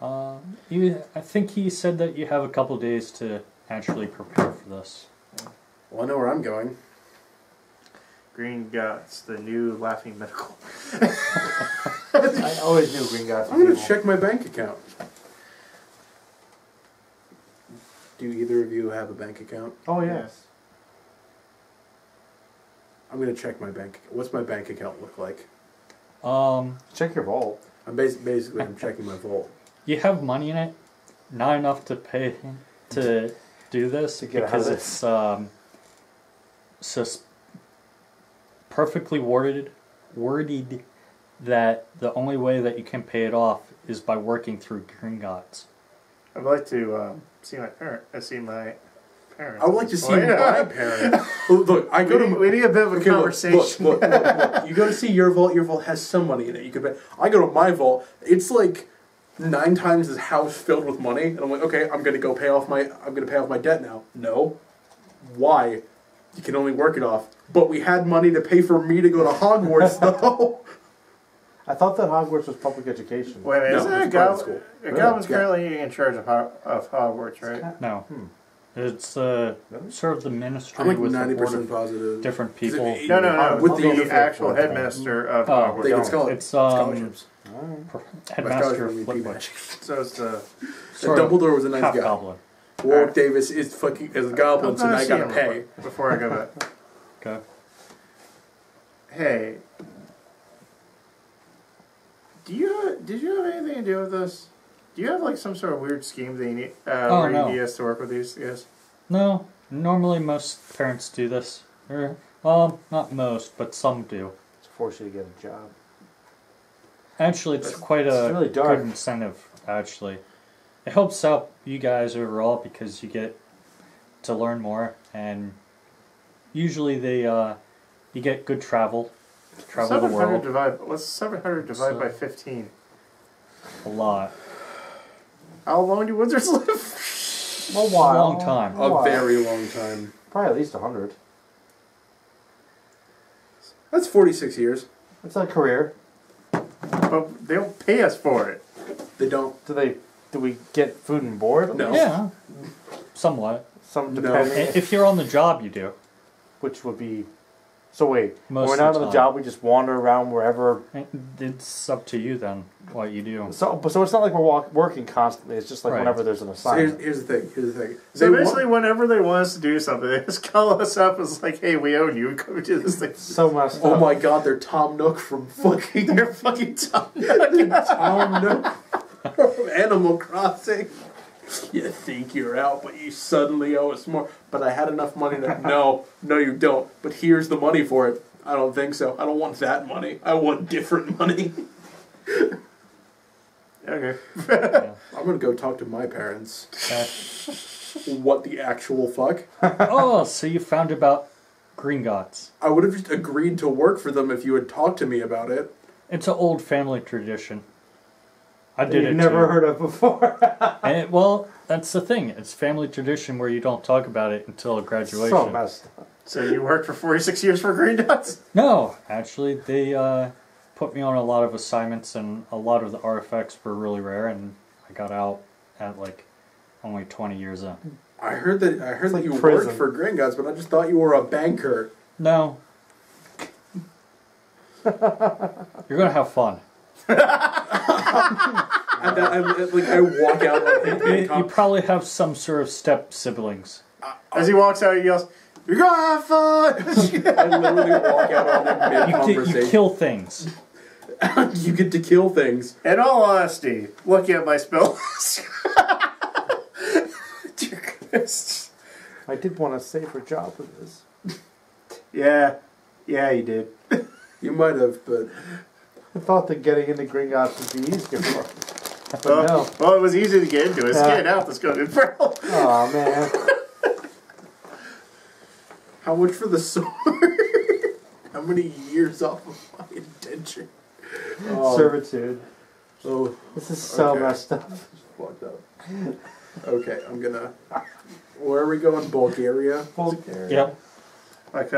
I think he said that you have a couple days to actually prepare for this. Well, I know where I'm going. Green Guts, the new laughing medical. I always knew Green Guys. I'm going to check my bank account. Do either of you have a bank account? Oh, yes. I'm going to check my bank. What's my bank account look like? Check your vault. I'm basically I'm checking my vault. You have money in it, not enough to pay to do this To get because ahead of it's just perfectly worded that the only way that you can pay it off is by working through Gringotts. I'd like to see my parents. I would like to see my parents. Look, I go to. We need a bit of a Okay, conversation. Look. You go to see your vault. Your vault has some money in it. You could pay. I go to my vault. It's like 9 times this house filled with money, and I'm like, okay, I'm gonna pay off my debt now. No, why? You can only work it off. But we had money to pay for me to go to Hogwarts, though. I thought that Hogwarts was public education. Wait a minute, No, isn't it a it's private goblin? school. A goblin's Yeah. currently in charge of Hogwarts, right? No, it's sort of the ministry I'm like with a board 90% of positive. different 'Cause people. No. With The the actual headmaster of Hogwarts. They get It's scholarships. headmaster of By Flipboard. scholarships So it's the. Sort of Dumbledore was a nice half guy. goblin. Warwick Davis is fucking as a goblin, I'm so gonna now I see gotta him real pay. quick before I go back. Okay. Hey, did you have anything to do with this? Do you have like some sort of weird scheme that you need where no. you need us to work with these guys? No, normally most parents do this. Well, not most, but some do. To force you to get a job. Actually, it's quite a really dark. good incentive, actually. It helps out you guys overall because you get to learn more, and usually you get good travel the 700 world divide. What's 700 divided by 15? a lot. How long do wizards live? A while. Long time. A very long time. Probably at least 100. That's 46 years. It's a career. But they don't pay us for it. They don't. Do we get food and board? No. Yeah, somewhat. Some No. depending. If you're on the job, you do. Which would be. So wait, Most when we're of not the on the time. job, we just wander around wherever. It's up to you then what you do. So it's not like we're working constantly. It's just like Right. whenever there's an So assignment. here's the thing. So They basically, want- whenever they want us to do something, they just call us up and it's like, hey, we own you. Come do this thing. So messed oh up. my god, they're Tom Nook from fucking. They're fucking dumb. Tom Nook from Animal Crossing. You think you're out, but you suddenly owe us more. But I had enough money to. No, you don't. But here's the money for it. I don't think so. I don't want that money. I want different money. Okay. I'm gonna go talk to my parents. What the actual fuck? Oh, so you found about Gringotts. I would have just agreed to work for them if you had talked to me about it. It's an old family tradition. I did You've it never too. heard of before. Well, that's the thing. It's family tradition where you don't talk about it until graduation. So messed up. So you worked for 46 years for Green Dots? No, actually, they put me on a lot of assignments, and a lot of the artifacts were really rare, and I got out at like only 20 years in. I heard that like you prison. worked for Gringotts, but I just thought you were a banker. No. You're gonna have fun. I walk out like You probably have some sort of step siblings. As he walks out, he yells, "You're gonna have fun!" I literally walk out on them You mid-conversation. kill things. You get to kill things. In all honesty, looking at my spell list. Dear Christ. I did want a safer job with this. Yeah, you did. You might have, but I thought that getting into Gringotts would be easier for me. But no. Well, it was easy to get into. It's getting out that's going to be pearl. Oh man. how much for the sword? How many years off of my indenture? Servitude. Oh, This is so Okay. messed up. fucked up. Okay, I'm gonna. Where are we going? Bulgaria? Bulgaria. Yep. Like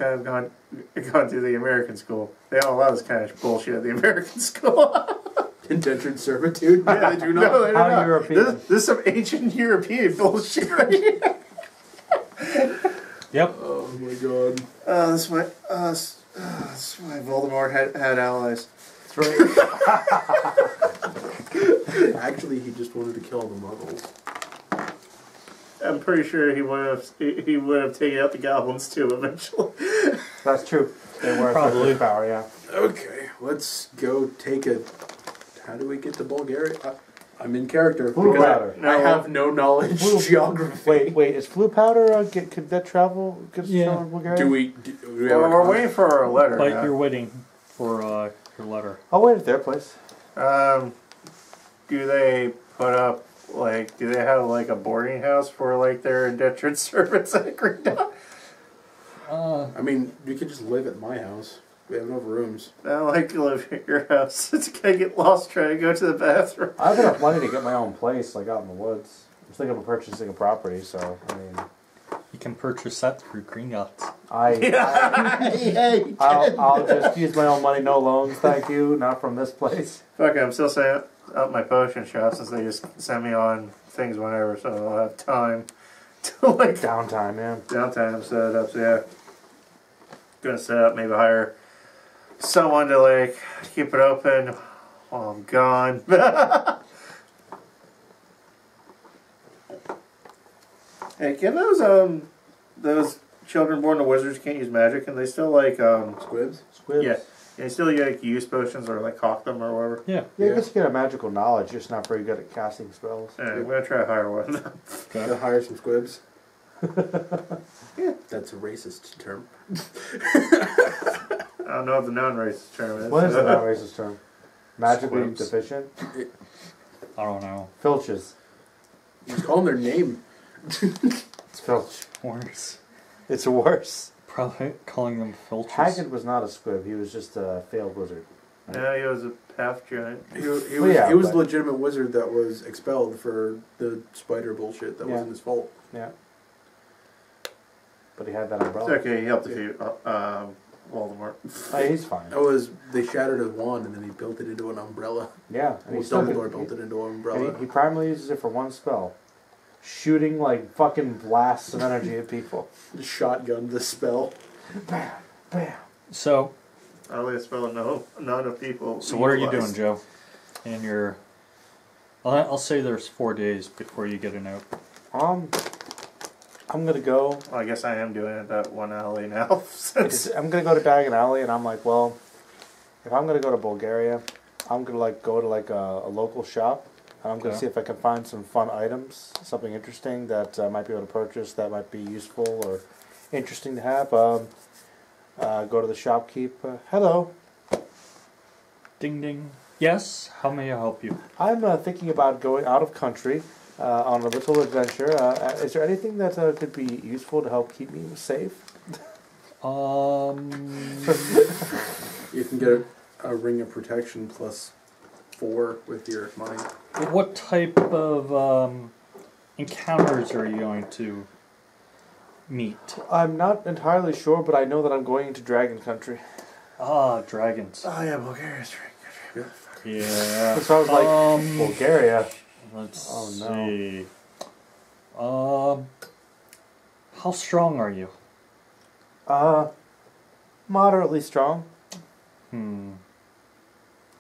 I've gone through the American school. They don't allow this kind of bullshit at the American school. Indentured servitude? Yeah, they do not. No, they do How not. European? This is some ancient European bullshit right here. Yep. Oh my god. That's why Voldemort had allies. That's right. Actually, he just wanted to kill the Muggles. I'm pretty sure he would have taken out the goblins too eventually. That's true. They were Probably. power, yeah. Okay, let's go take a. How do we get to Bulgaria? I'm in character. Blue because powder. I have no knowledge of geography. Wait, is flu powder, could that travel? Could it Yeah. travel in Bulgaria? Do we have Well, a we're waiting for our letter. But now. you're waiting for your letter. I'll wait at their place. Do they put up do they have like a boarding house for like their indentured servants at Greendown? I mean, you could just live at my house. We have enough rooms. I don't like to live at your house. It's gonna get lost trying to go to the bathroom. I have enough money to get my own place, like out in the woods. I'm thinking of purchasing a property, so I mean, You can purchase that through Gringotts. I'll just use my own money, no loans, thank you, not from this place. Fuck it, I'm still setting up my potion shop since they just send me on things whenever, so I'll have time to like Downtime, man. downtime set it up. So yeah, gonna set up, maybe hire someone to like keep it open while I'm gone. Hey, can those children born to wizards can't use magic, and they still like Squibs? Squibs. yeah, they still like use potions or like hawk them or whatever. Yeah. Yeah, I guess you get a magical knowledge, just not very good at casting spells. Yeah, I'm gonna try to hire one of them. Gotta hire some squibs. Yeah, that's a racist term. I don't know what the non-racist term is. What is the non-racist term? Magically Squibs. deficient? I don't know. Filches. Just call them their name. It's filch. Worse. It's worse. Probably calling them filches. Haggard was not a squib, he was just a failed wizard. No, he was a half giant. He was but- a legitimate wizard that was expelled for the spider bullshit that wasn't his fault. Yeah. But he had that It's umbrella. okay, he helped defeat Voldemort. Oh, he's fine. They shattered his wand and then he built it into an umbrella. Yeah. And Well, he still Dumbledore could- built it into an and umbrella. he primarily uses it for one spell. Shooting like fucking blasts of energy at people. Shotgun the spell. Bam, bam. So, I only spell none of people. so what are you utilize. doing, Joe? And your... I'll say there's 4 days before you get a note. I'm gonna go. Well, I guess I am doing it that one alley now. Since I'm gonna go to Diagon Alley, and I'm like, well, if I'm gonna go to Bulgaria, I'm gonna like go to like a local shop, and I'm gonna Okay. see if I can find some fun items, something interesting that I might be able to purchase that might be useful or interesting to have. Go to the shopkeep. Hello, Ding ding. Yes? How may I help you? I'm thinking about going out of country on a little adventure. Is there anything that could be useful to help keep me safe? You can get a ring of protection +4 with your money. What type of encounters are you going to meet? I'm not entirely sure, but I know that I'm going into Dragon Country. Ah, dragons. oh yeah, Bulgaria's right. Yeah. So I was like, Bulgaria. Let's Oh, no. see. How strong are you? Moderately strong.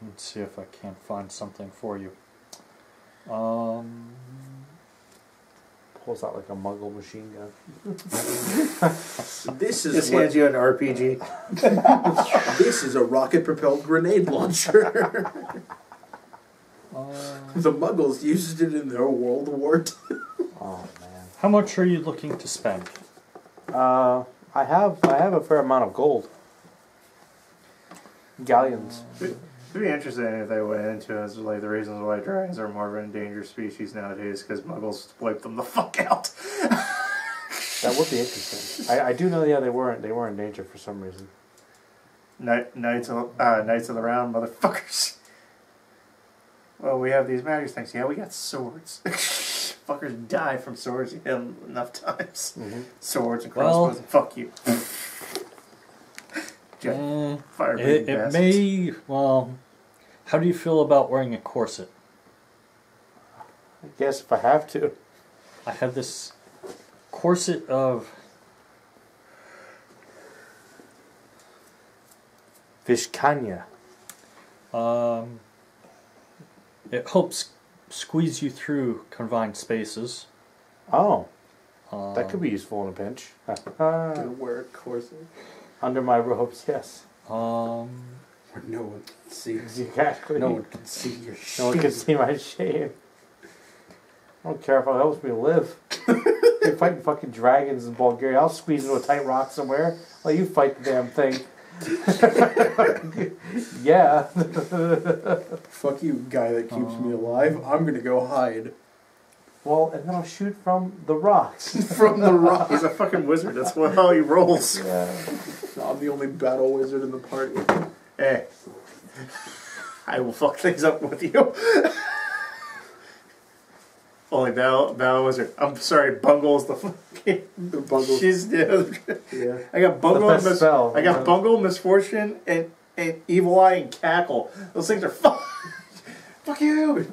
Let's see if I can't find something for you. Pulls out like a Muggle machine gun. This is Just what, hands you an RPG. this is a rocket-propelled grenade launcher. The Muggles used it in their World War II. Oh man. How much are you looking to spend? I have a fair amount of gold. Galleons. It'd be interesting if they went into as like the reasons why dragons are more of an endangered species nowadays because Muggles wipe them the fuck out. That would be interesting. I do know. Yeah, they were in danger for some reason. Knights of the Round, motherfuckers. Well, we have these magic things. Yeah, we got swords. Fuckers die from swords you hit them enough times. Mm-hmm. Swords and crossbows and fuck you. Fire it may. Well, how do you feel about wearing a corset? I guess if I have to. I have this corset of Vishkanya. It helps squeeze you through confined spaces. Oh, that could be useful in a pinch. Gonna wear a corset Under my robes, yes. where no one can see. Exactly. No one can see your shit. No one can see my shame. I don't care if it helps me live. You're fighting fucking dragons in Bulgaria. I'll squeeze into a tight rock somewhere. Well, you fight the damn thing. Yeah. Fuck you, guy that keeps me alive. I'm gonna go hide Well, and then I'll shoot from the rocks. from the rock. He's a fucking wizard. That's how he rolls. Yeah. I'm the only battle wizard in the party. Hey. I will fuck things up with you. Only battle wizard. I'm sorry, Bungle's the fucking... The bungle. She's the... Yeah. I got Bungle, The best spell. I got Bungle, Misfortune, and Evil Eye and Cackle. Those things are fuck you.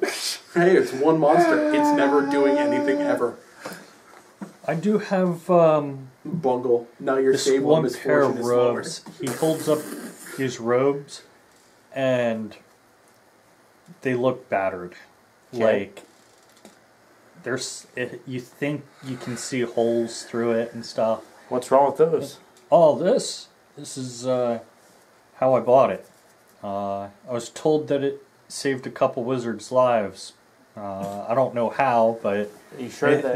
Hey, it's one monster. It's never doing anything ever. I do have Bungle. Now you're this stable. one Misfortune pair of is lower. robes. He holds up his robes, and they look battered. Okay. Like you think you can see holes through it and stuff. What's wrong with those? Oh, this is how I bought it. I was told that it saved a couple wizards' lives. I don't know how, but Are you sure that...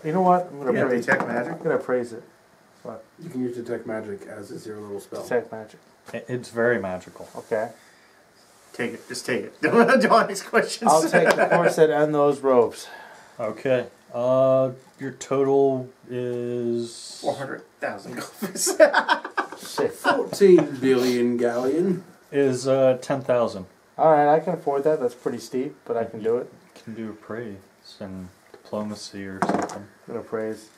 You know what? I'm gonna Yeah, praise detect it. magic. I'm gonna praise it. You can use detect magic as is your little spell. Detect magic. it's very magical. Okay. Take it. Just take it. Don't ask questions. I'll take the corset and those robes. Okay. Your total is 400,000 gophers. Shit. 14 billion galleon. 10,000. Alright, I can afford that. That's pretty steep, but I can do it. Can do praise and diplomacy or something. I'm gonna praise.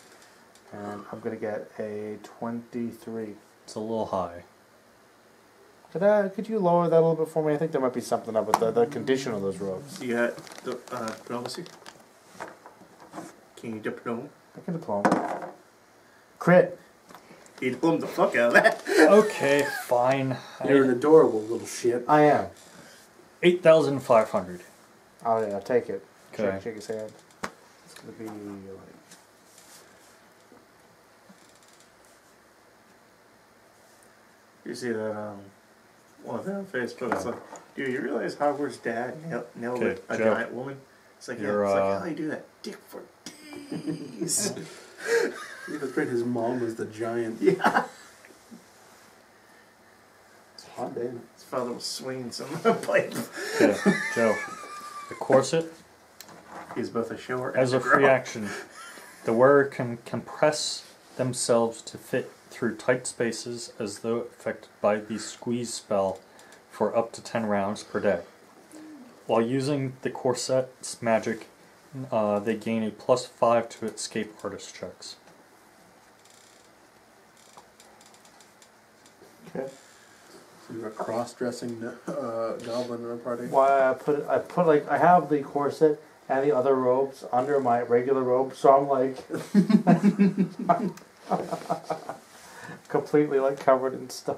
And I'm gonna get a 23. It's a little high. Could you lower that a little bit for me? I think there might be something up with the condition of those robes. You got the diplomacy? Can you diplome? I can diploma. Crit. You diplomed the fuck out of that. Okay, fine. You're an adorable little shit. I am. 8,500. Oh yeah, I'll take it. Okay. Shake his hand. It's gonna be like... You see that one of them on Facebook? It's like, dude, you realize Hogwarts' dad nailed Okay, a Joe. giant woman? It's like, You're, it's like how you do that? Dick for days. Yeah, that's right. His mom was the giant. Yeah. It's hot, damn. His father was swinging some pipe. Okay, Joe. The corset, He's both a shower and as a free grower. action, the wearer can compress themselves to fit through tight spaces as though affected by the squeeze spell for up to 10 rounds per day. While using the corset's magic, they gain a +5 to escape artist checks. Okay. So you're a cross-dressing goblin in a party. Why I have the corset and the other robes under my regular robe, so I'm like completely like covered in stuff,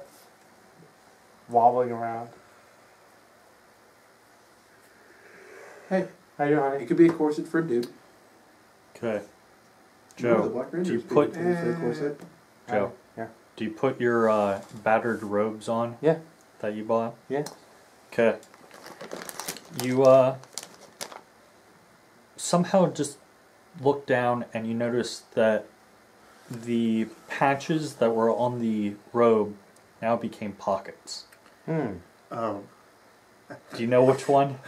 wobbling around. Hey, How you doing, it honey? could be a corset for a dude. Okay. Remember the Joe, Black do you Rangers put paid for a corset? Joe, Yeah. do you put your battered robes on Yeah. that you bought? Yeah. Okay. You somehow just look down and you notice that the patches that were on the robe now became pockets. Hmm. Oh. Do you know which one?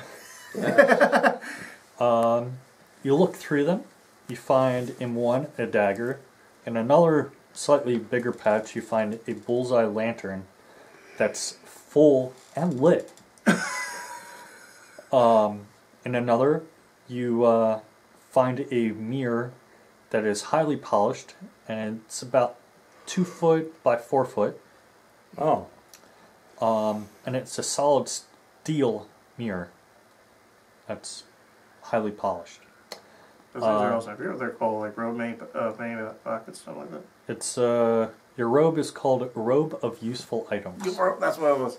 You look through them. You find in one a dagger. In another slightly bigger patch, you find a bullseye lantern that's full and lit. In another, you find a mirror that is highly polished, and it's about 2 foot by 4 foot. Oh. And it's a solid steel mirror that's highly polished. Those things are also, I forget what they're called, like robe made pockets, something like that. It's your robe is called Robe of Useful Items. That's what it was.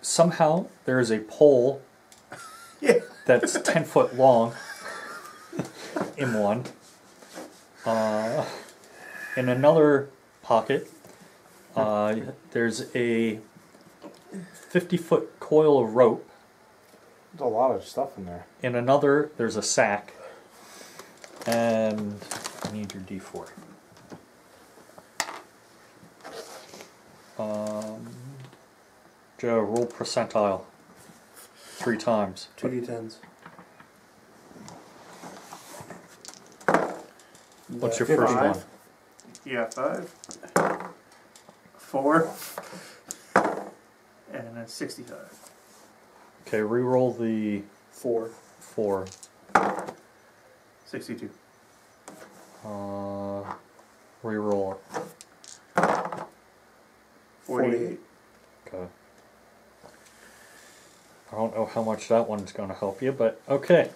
Somehow there is a pole that's 10 foot long in one. In another pocket, there's a 50-foot coil of rope. There's a lot of stuff in there. In another, there's a sack. And I need your D4. Joe, roll percentile 3 times. 2d10s. What's your first one? Yeah, 5. 4. And then 65. Okay, reroll the 4. 4. 62. Reroll. 48. Okay. I don't know how much that one's going to help you, but okay.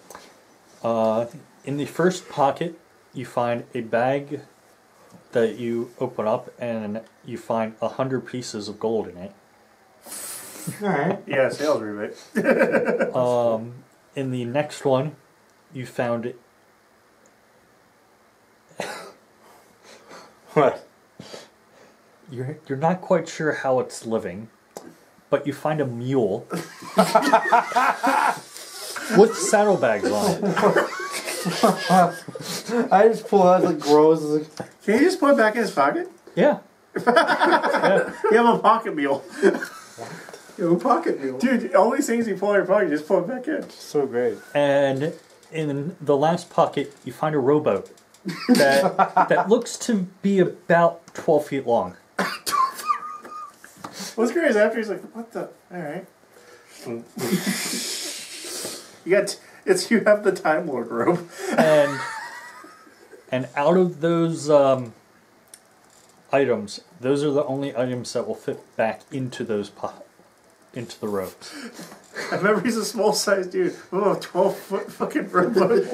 In the first pocket, you find a bag that you open up, and you find 100 pieces of gold in it. Alright. Yeah, sales rebate. In the next one, you found What? you're not quite sure how it's living, but you find a mule with saddlebags on it. I just pull out like grows. Can you just put it back in his pocket? Yeah. You have a pocket mule. Yo, pocket mule. Dude, all these things you pull out of your pocket, you just pull it back in. So great. And in the last pocket, you find a rowboat that looks to be about 12 feet long. What's great is after he's like, what the? Alright. You have the Time Lord robe. And out of those items, those are the only items that will fit back into those into the ropes. I remember he's a small sized dude. Oh, 12-foot fucking rowboat.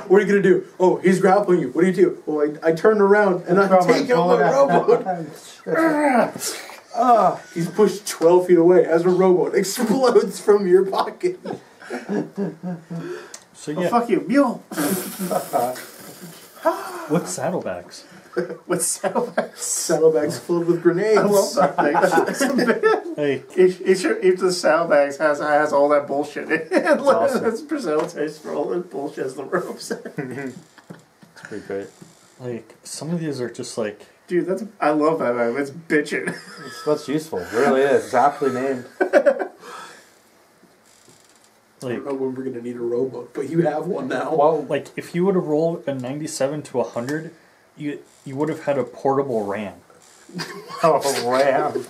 What are you gonna do? Oh, he's grappling you. What do you do? Well, I turn around and I take out my rowboat. He's pushed 12 feet away as a rowboat explodes from your pocket. So Oh, yeah, fuck you, mule. with saddlebags. With saddlebags. Saddlebags filled with grenades. I love that thing. That's amazing. Hey, Each of the saddlebags has all that bullshit in it. awesome. That's percentage for all that bullshit as the ropes. It's pretty great. like some of these are just like, Dude, I love that item. It's bitchin'. That's useful. It really is. It's aptly named. I don't know when we're gonna need a rowboat, but you have one now. Well, like if you would have rolled a 97 to 100, you would have had a portable ram. oh, ram.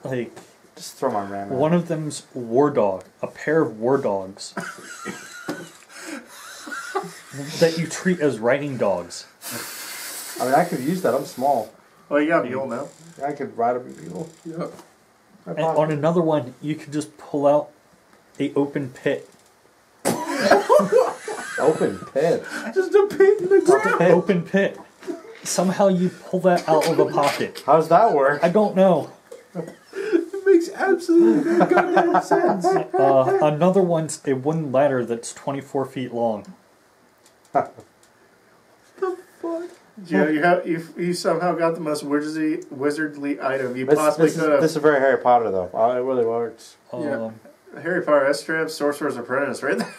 Like Just throw my ram out. one of them's war dog, a pair of war dogs that you treat as riding dogs. I mean, I could use that. I'm small. Well, you got a mule now. I could ride a mule. Yep. And on another one, you could just pull out a open pit. Open pit. Just a pit in the ground. Open pit. Somehow you pull that out of a pocket. How does that work? I don't know. It makes absolutely no goddamn sense. Another one's a wooden ladder that's 24 feet long. Yeah, you somehow got the most wizardly item you This, possibly this, is, could have. this is very Harry Potter, though. It really works. Yeah. Harry Potter, that's straight up Sorcerer's Apprentice, right there.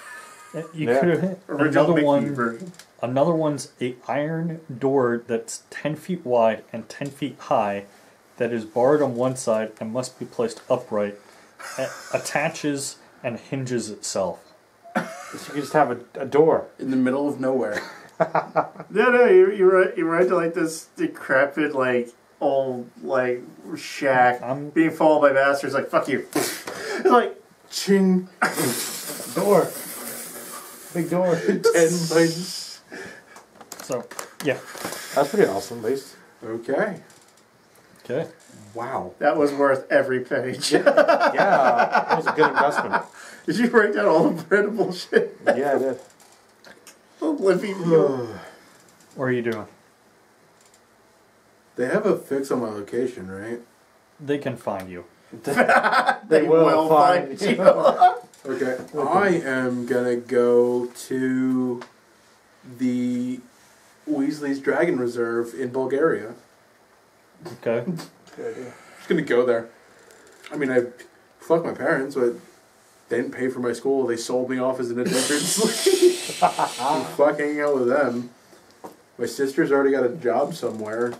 You Yeah. could have Original another Mickey one. version. Another one's a iron door that's 10 feet wide and 10 feet high, that is barred on one side and must be placed upright. It attaches and hinges itself. So you can just have a door. In the middle of nowhere. No, you're right. You're right to like this decrepit, like old like shack I'm- being followed by bastards. Like fuck you. It's like ching. Door. Big door. 10 pages. So, yeah. That's pretty awesome, at least. Okay. Okay. Wow. That was worth every page. Yeah, that was a good investment. Did you write down all the bread bullshit? Yeah, I did. Living What are you doing? They have a fix on my location, right? They can find you. They will find you. Okay. I am gonna go to the Weasley's Dragon Reserve in Bulgaria. Okay. Good idea. Just gonna go there. I mean, fuck my parents, but they didn't pay for my school. They sold me off as an indentured slave. I'm fuck hanging out with them. My sister's already got a job somewhere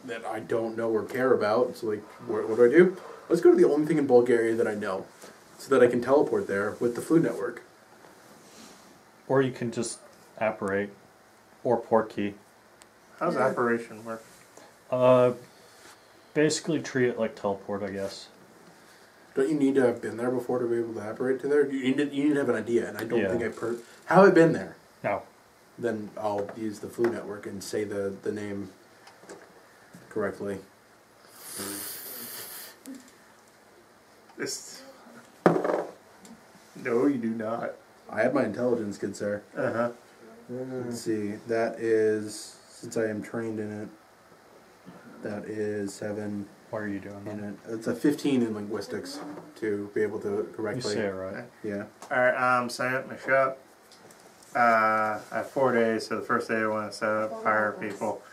that I don't know or care about. So, like, what do I do? Let's go to the only thing in Bulgaria that I know, so that I can teleport there with the Flu Network. Or you can just apparate. Or port key. How's apparition work? Basically treat it like teleport, I guess. Don't you need to have been there before to be able to apparate to there? You need to have an idea, and I don't Yeah. think have I been there? No. Then I'll use the Flu Network and say the name correctly. This. No, you do not. I have my intelligence, good sir. Uh-huh. Let's see. That is, since I am trained in it, that is 7 What are you doing in then? it. It's a 15 in linguistics to be able to You correctly. say it right. Yeah. Alright, sign up my shop. I have 4 days, so the first day I want to set up, hire people.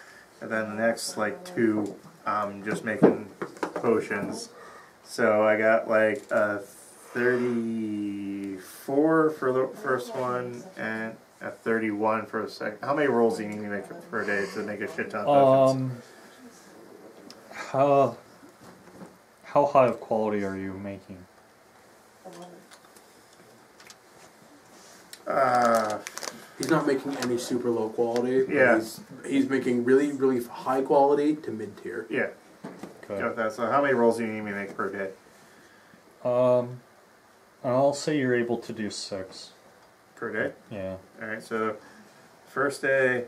And then the next, like, 2, I'm just making potions. So I got, like, a 34 for the first one, and a 31 for the second. How many rolls do you need to make per day to make a shit ton of potions? How high of quality are you making? He's not making any super low quality. But Yeah. He's making really, really high quality to mid tier. Yeah. Okay. Got that. So how many rolls do you need me to make per day? I'll say you're able to do 6. Per day? Yeah. Alright, so first day,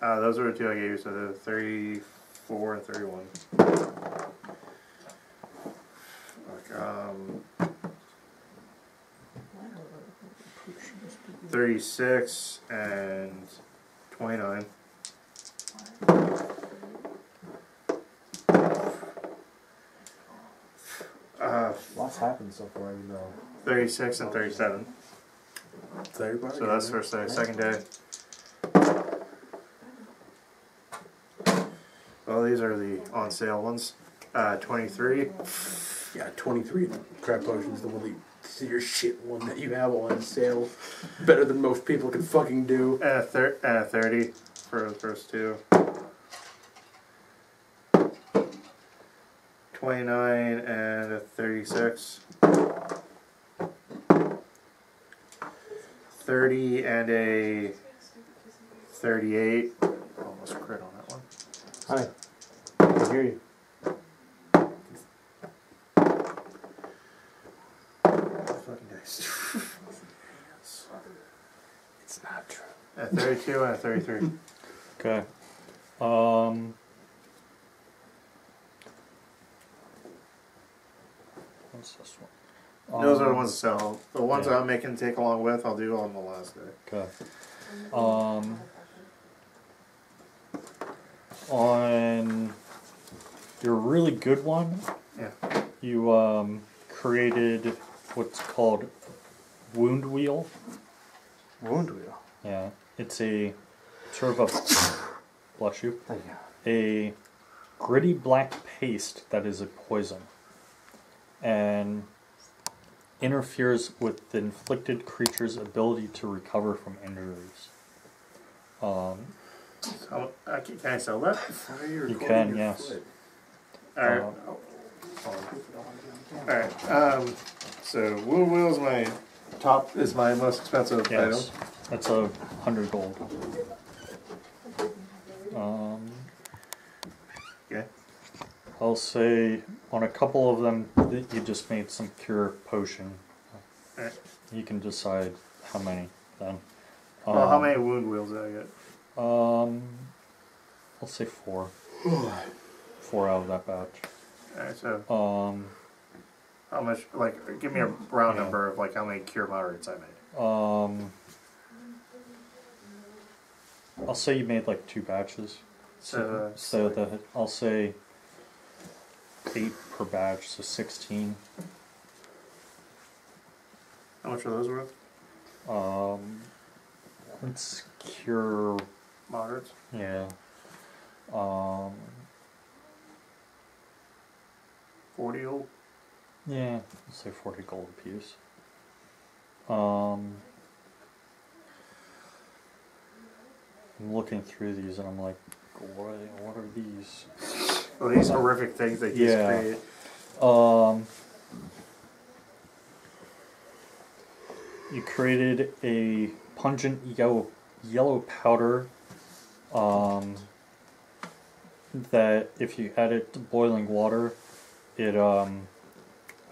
those are the 2 I gave you, so the 34 and 31. Like, 36 and 29. Lots happened so far, you know. 36 and 37. Is everybody? So that's first day. Second day. Well, these are the on sale ones. 23. Yeah, 23 crap potions. The one that this is your shit one that you have on sale. Better than most people can fucking do. And a 30 for the first 2. 29 and a 36. 30 and a 38. Almost crit on that one. Hi. I can hear you. Fucking dice. It's not true. A 32 and a 33. Okay. What's this one? Those are the ones that sell. The ones that I'm making take along with, I'll do on the last day. Okay. On your really good one, Yeah. you created what's called Wound Wheel. Wound wheel. Yeah, it's a sort of a bless you. Thank you. A gritty black paste that is a poison and interferes with the inflicted creature's ability to recover from injuries. So, can I sell that? You can, yes. Alright. Alright. So Wound Wheel is my top. Is my most expensive item. Yes, that's 100 gold. Okay. I'll say on a couple of them that you just made some cure potion. Alright. You can decide how many then. Well, how many wound wheels did I get? I'll say 4. 4 out of that batch. Alright, so how much? Like, give me a round number of like how many cure moderates I made. I'll say you made like 2 batches. So I'll say 8 per batch, so 16. how much are those worth? Let's cure. Moderates. Yeah. 40 old. Yeah. Let's say 40 gold apiece. I'm looking through these and I'm like, what are these? Well, these horrific things that he's created. You created a pungent yellow powder that if you add it to boiling water, it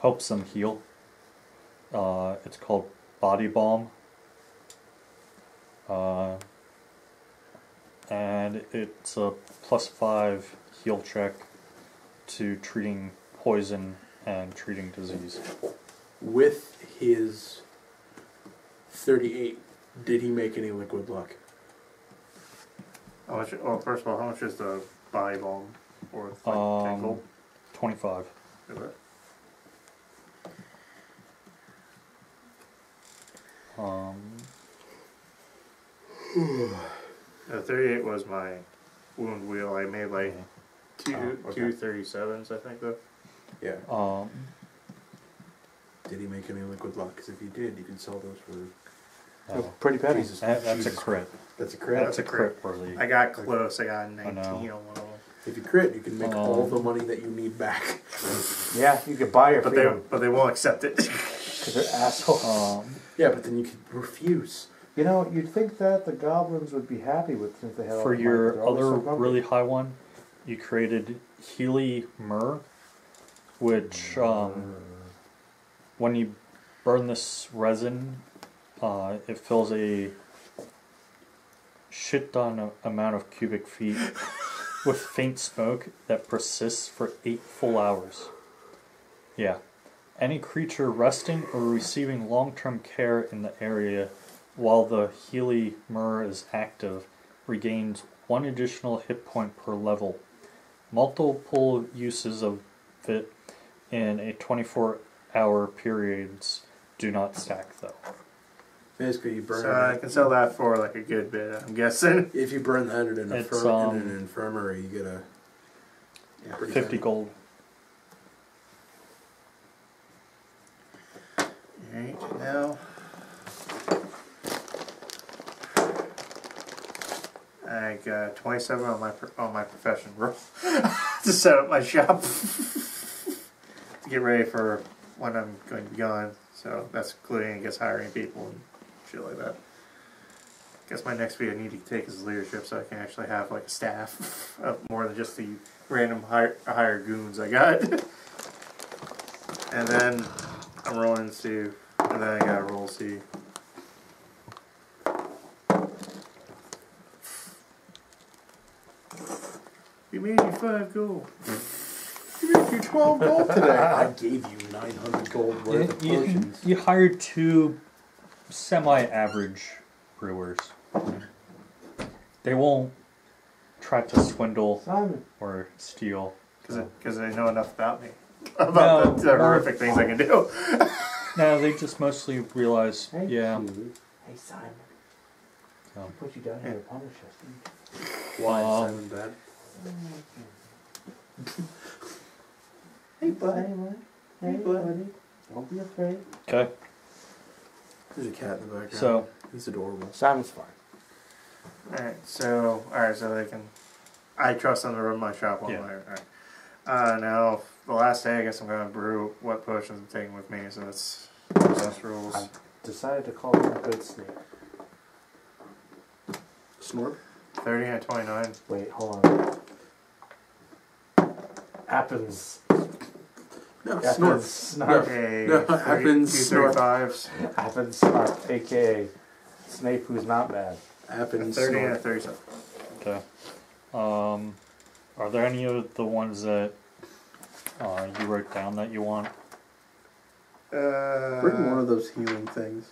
helps them heal. It's called Body Balm. And it's a +5 heal check to treating poison and treating disease. With his 38, did he make any liquid luck? How much? Oh, first of all, how much is the body balm worth? Like 10 gold? 25. Is it? 38 was my wound wheel. I made like two 37s, I think, though. Yeah. Did he make any liquid luck? Because if he did, you could sell those for Pretty penny. Jesus. That's a Jesus. crit. That's a crit. That's a crit worthy. I got close. I got a 19 know. on one of them. If you crit, you can make all the money that you need back. Yeah, you could buy your freedom. But they won't accept it. Because they're assholes. Yeah, but then you could refuse. You know, you'd think that the goblins would be happy with since they had all For the money, but your they're always other so grumpy. really high one, you created Healy Myrrh, which when you burn this resin, it fills a shit ton amount of cubic feet with faint smoke that persists for 8 full hours. Yeah. Any creature resting or receiving long-term care in the area while the Healy Myrrh is active regains 1 additional hit point per level. Multiple uses of it in a 24-hour periods do not stack, though. Basically, you burn So it. I can sell that for like a good bit, I'm guessing. If you burn that in It's, an infirmary, you get a 50 gold. Alright, now I got 27 on my profession roll to set up my shop to get ready for when I'm going to be gone. So that's including, I guess, hiring people and shit like that. I guess my next feat I need to take is leadership, so I can actually have like a staff of more than just the random hired goons I got. And then I'm rolling C, and then I gotta roll C. We made you 5 gold. You made you 12 gold today. I gave you 900 gold worth of potions. You hired 2 semi-average brewers. They won't try to swindle Simon. or steal. Because they know enough about me. About the horrific things I can do. No, they just mostly realize, Hey, yeah. Hey, Simon. So. I put you down here to punish us, dude. Why is Simon bad? Hey, buddy. Hey, buddy. Don't be afraid. Okay. There's a cat in the background. So, he's adorable. Simon's fine. Alright, so they can. I trust them to run my shop all Yeah. night. Alright. Now, the last day, I guess I'm going to brew what potions I'm taking with me, so that's rules. I decided to call him a good snake. Snorp? 30 and 29. Wait, hold on. Happens. No, Happens. Snort. Snarf. Okay, No, happens snort. 35s. Happens. Snarf, a.k.a. Snape, who's not bad. A Happens 30 and a Snort. 37. Okay. Are there any of the ones that you wrote down that you want? Bring one of those healing things.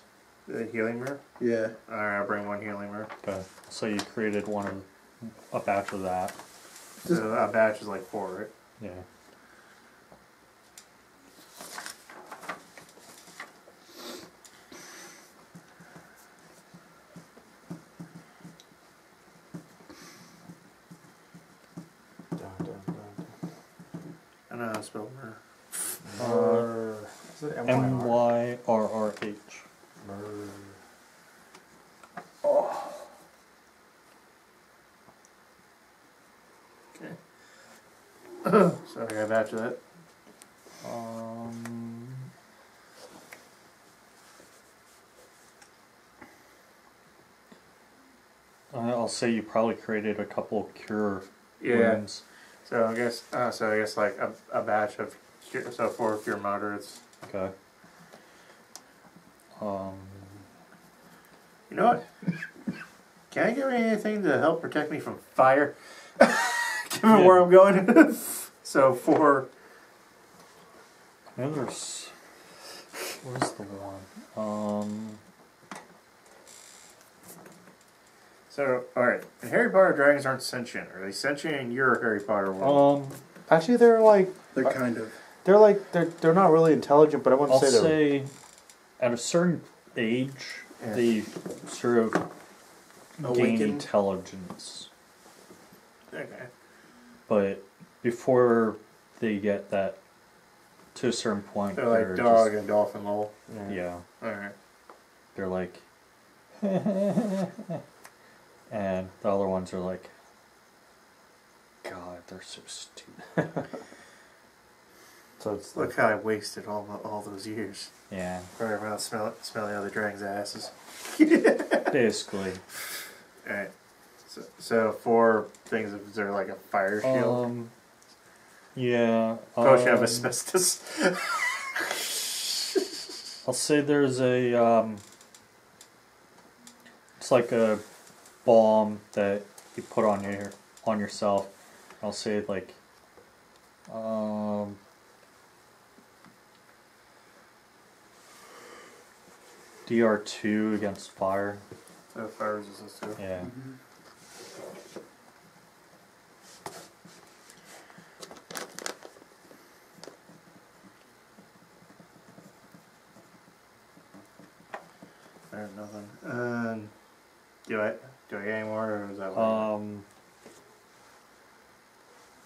The healing mirror? Yeah. Alright, I'll bring one healing mirror. Okay. So you created a batch of that. So a batch is like 4, right? Yeah. Dun, dun, dun. I know how to spell mirror. Is it M-Y-R? MYRRH. So I got a batch of that. I'll say you probably created a couple cure Yeah. wounds. So I guess like a batch of so 4 cure moderates. Okay. You know what? Can I give me anything to help protect me from fire? Given Yeah. where I'm going. So 4. Where's the one? So alright. In Harry Potter, dragons aren't sentient. Are they sentient in your Harry Potter world? Actually, they're like They're kind of. they're not really intelligent, but I wouldn't I'll say they're. say at a certain age, Yeah. they sort of gain Awaken. intelligence. Okay. But before they get that to a certain point, They're like dog and dolphin lol. yeah, Alright. they're like, and the other ones are like, God, they're so stupid. So it's Look how I wasted all those years. Yeah, Running around smelling other dragons' asses. basically. Alright. So 4 things, is there like a fire shield? Yeah. Potion of asbestos. I'll say there's a it's like a balm that you put on yourself. I'll say like DR2 against fire. So fire resistance too. Yeah. I have nothing. Do I get any more, or is that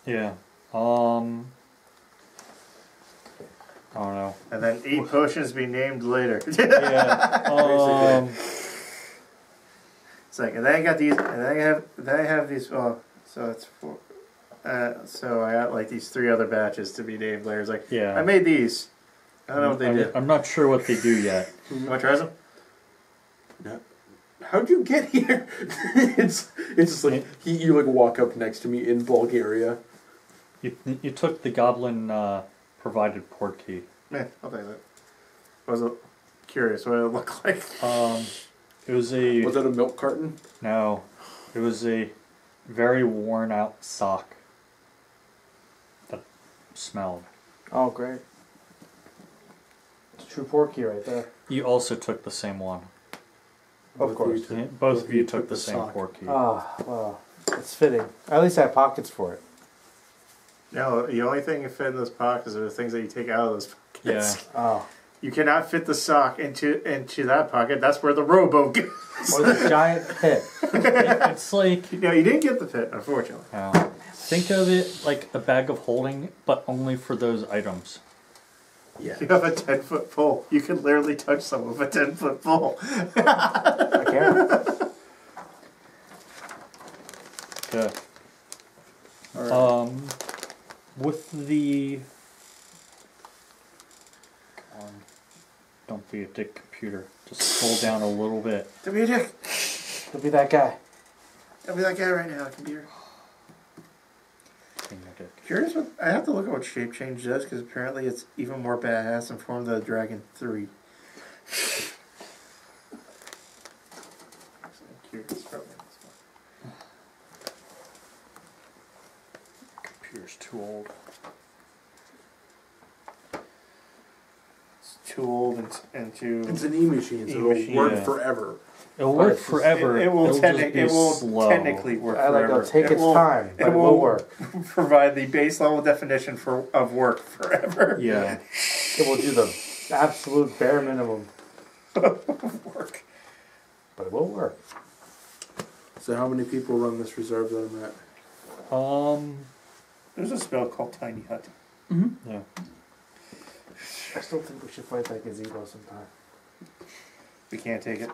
Yeah. I don't know. and then eat potions be named later. Yeah. It's like, and then I got these, and then I have these. Oh, so it's 4. So I got like these 3 other batches to be named later. It's like, Yeah. I made these. I don't know what they do. I'm not sure what they do yet. Want to try some? No. How'd you get here? it's just like you like walk up next to me in Bulgaria. You took the goblin provided port key. Yeah, I'll take that. I was curious what it looked like. It was a Was that a milk carton? no. It was a very worn out sock that smelled. Oh, great. It's a true porky right there. You also took the same one. Of course. Both of you took the same sock. port key. Ah, well, it's fitting. At least I have pockets for it. No, the only thing that fit in those pockets are the things that you take out of those pockets. Yeah. Oh. You cannot fit the sock into that pocket. That's where the rowboat goes. Or the giant pit. It's like No, you didn't get the pit, unfortunately. think of it like a bag of holding, but only for those items. Yeah. You have a 10-foot pole. You can literally touch some with a 10-foot pole. I can. Okay. Alright. With the come on, don't be a dick computer. Just scroll down a little bit. Don't be a dick. Don't be that guy. Don't be that guy right now, computer. Dang it. dick. Curious what I have to look at what shape change does because apparently it's even more badass in Form of the Dragon 3. I'm curious about this one. Computer's too old. It's too old and too. It's an e-machine, so E-machine, it'll work yeah. forever. It'll work forever. It will, It'll just be slow. technically work I like forever. it'll take its time, but it will work. Provide the base level definition of work forever. Yeah. It will do the absolute bare minimum, Work. but it will work. So how many people run this reserve that I'm at? There's a spell called Tiny Hut. Yeah. I still think we should fight that gazebo sometime. We can't take it.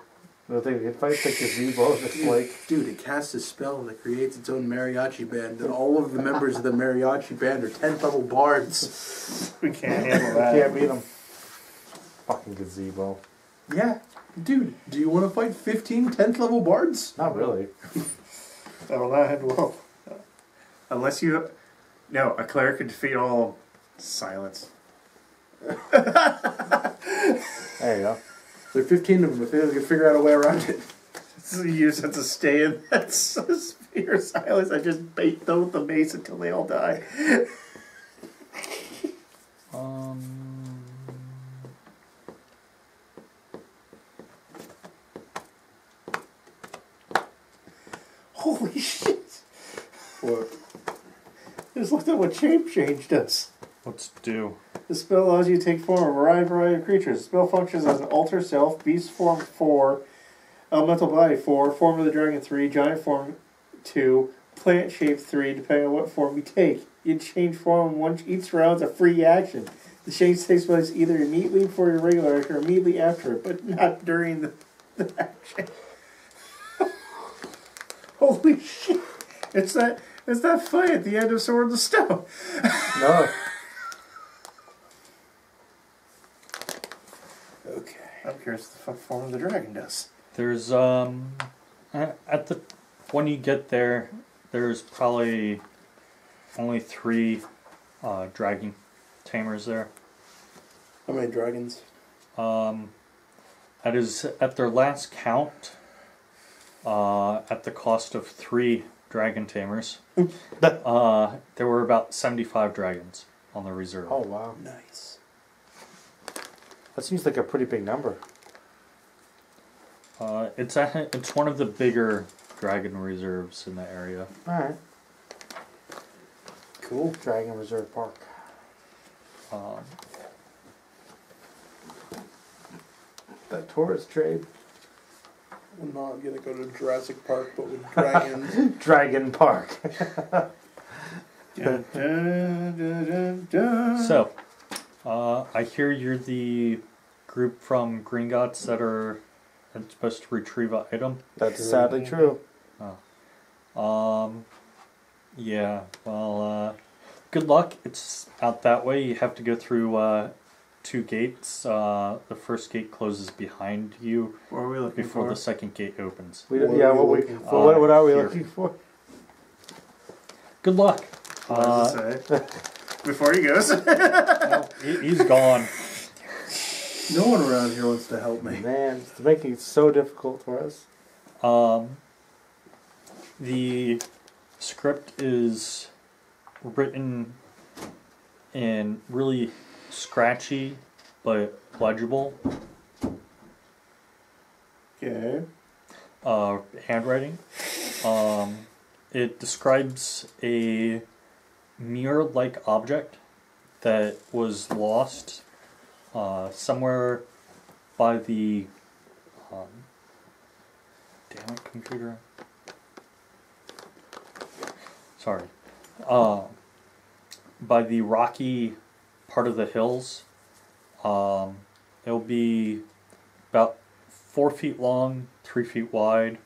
No, think we could fight the gazebo that's like... Dude, it casts a spell that creates its own mariachi band, and all of the members of the mariachi band are 10th level bards. We can't handle that. Can't beat them. Fucking gazebo. Yeah. Dude, do you want to fight 15 10th level bards? Not really. That'll not end well. Unless you... No, a cleric could defeat all of them. Silence. There you go. There are 15 of them. If they can figure out a way around it. So you just have to stay in that sphere of silence. I just bait them with the mace until they all die. Holy shit! What? Just looked at what shape change does. What's due? The spell allows you to take form of a variety of creatures. The spell functions as an alter self, beast form 4, elemental body 4, form of the dragon 3, giant form 2, plant shape 3, depending on what form you take. You change form once each round is a free action. The change takes place either immediately before your regular action or immediately after it, but not during the action. Holy shit! It's that fight at the end of Sword of the Stone. No. Okay. I'm curious what the fuck form of the dragon does. There's at the when you get there, there's probably only 3 dragon tamers there. How many dragons? That is at their last count. At the cost of 3 dragon tamers, there were about 75 dragons on the reserve. Oh, wow. Nice. That seems like a pretty big number. It's one of the bigger dragon reserves in the area. Alright. Cool. Dragon Reserve Park. That tourist trade. I'm not gonna go to Jurassic Park, but with dragons. Dragon Park. Dun, dun, dun, dun. So, I hear you're the group from Gringotts that's supposed to retrieve an item. That's sadly true. Yeah, well, good luck. It's out that way. You have to go through 2 gates. The first gate closes behind you What are we looking before for? the second gate opens. We What yeah, are we what we looking for? what are we Here. looking for? Good luck. What does it say? Before he goes. He's gone. No one around here wants to help me. Man, it's making it so difficult for us. The script is written in really scratchy but legible Okay. handwriting. It describes a mirror-like object that was lost somewhere by the damn it, computer. Sorry. By the rocky part of the hills. It'll be about 4 feet long, 3 feet wide.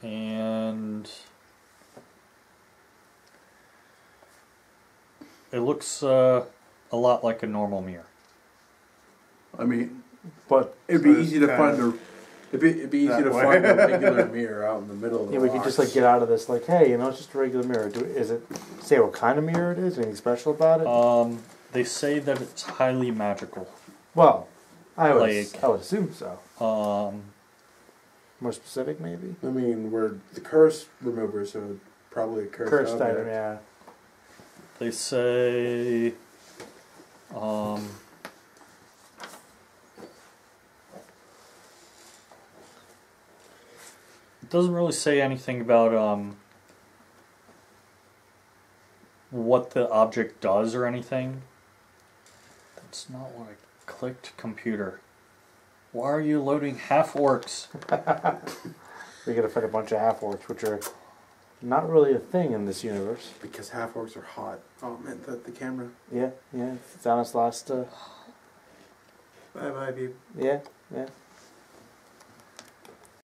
And it looks a lot like a normal mirror. I mean, But it'd be So easy it's to find kind It'd be easy That to way. find a regular mirror out in the middle of the Yeah, we could just like get out of this. Like, hey, it's just a regular mirror. Is it say what kind of mirror it is? Anything special about it? They say that it's highly magical. Well, I would assume so. More specific, maybe. I mean, we're the curse remover, so probably a cursed object. item, yeah. They say, it doesn't really say anything about what the object does or anything. That's not what I clicked. Computer. Why are you loading half orcs? We're gonna fight a bunch of half orcs, which are not really a thing in this universe. Because half orcs are hot. Oh man, the camera. Yeah, it's on its last. Bye bye, people. Yeah.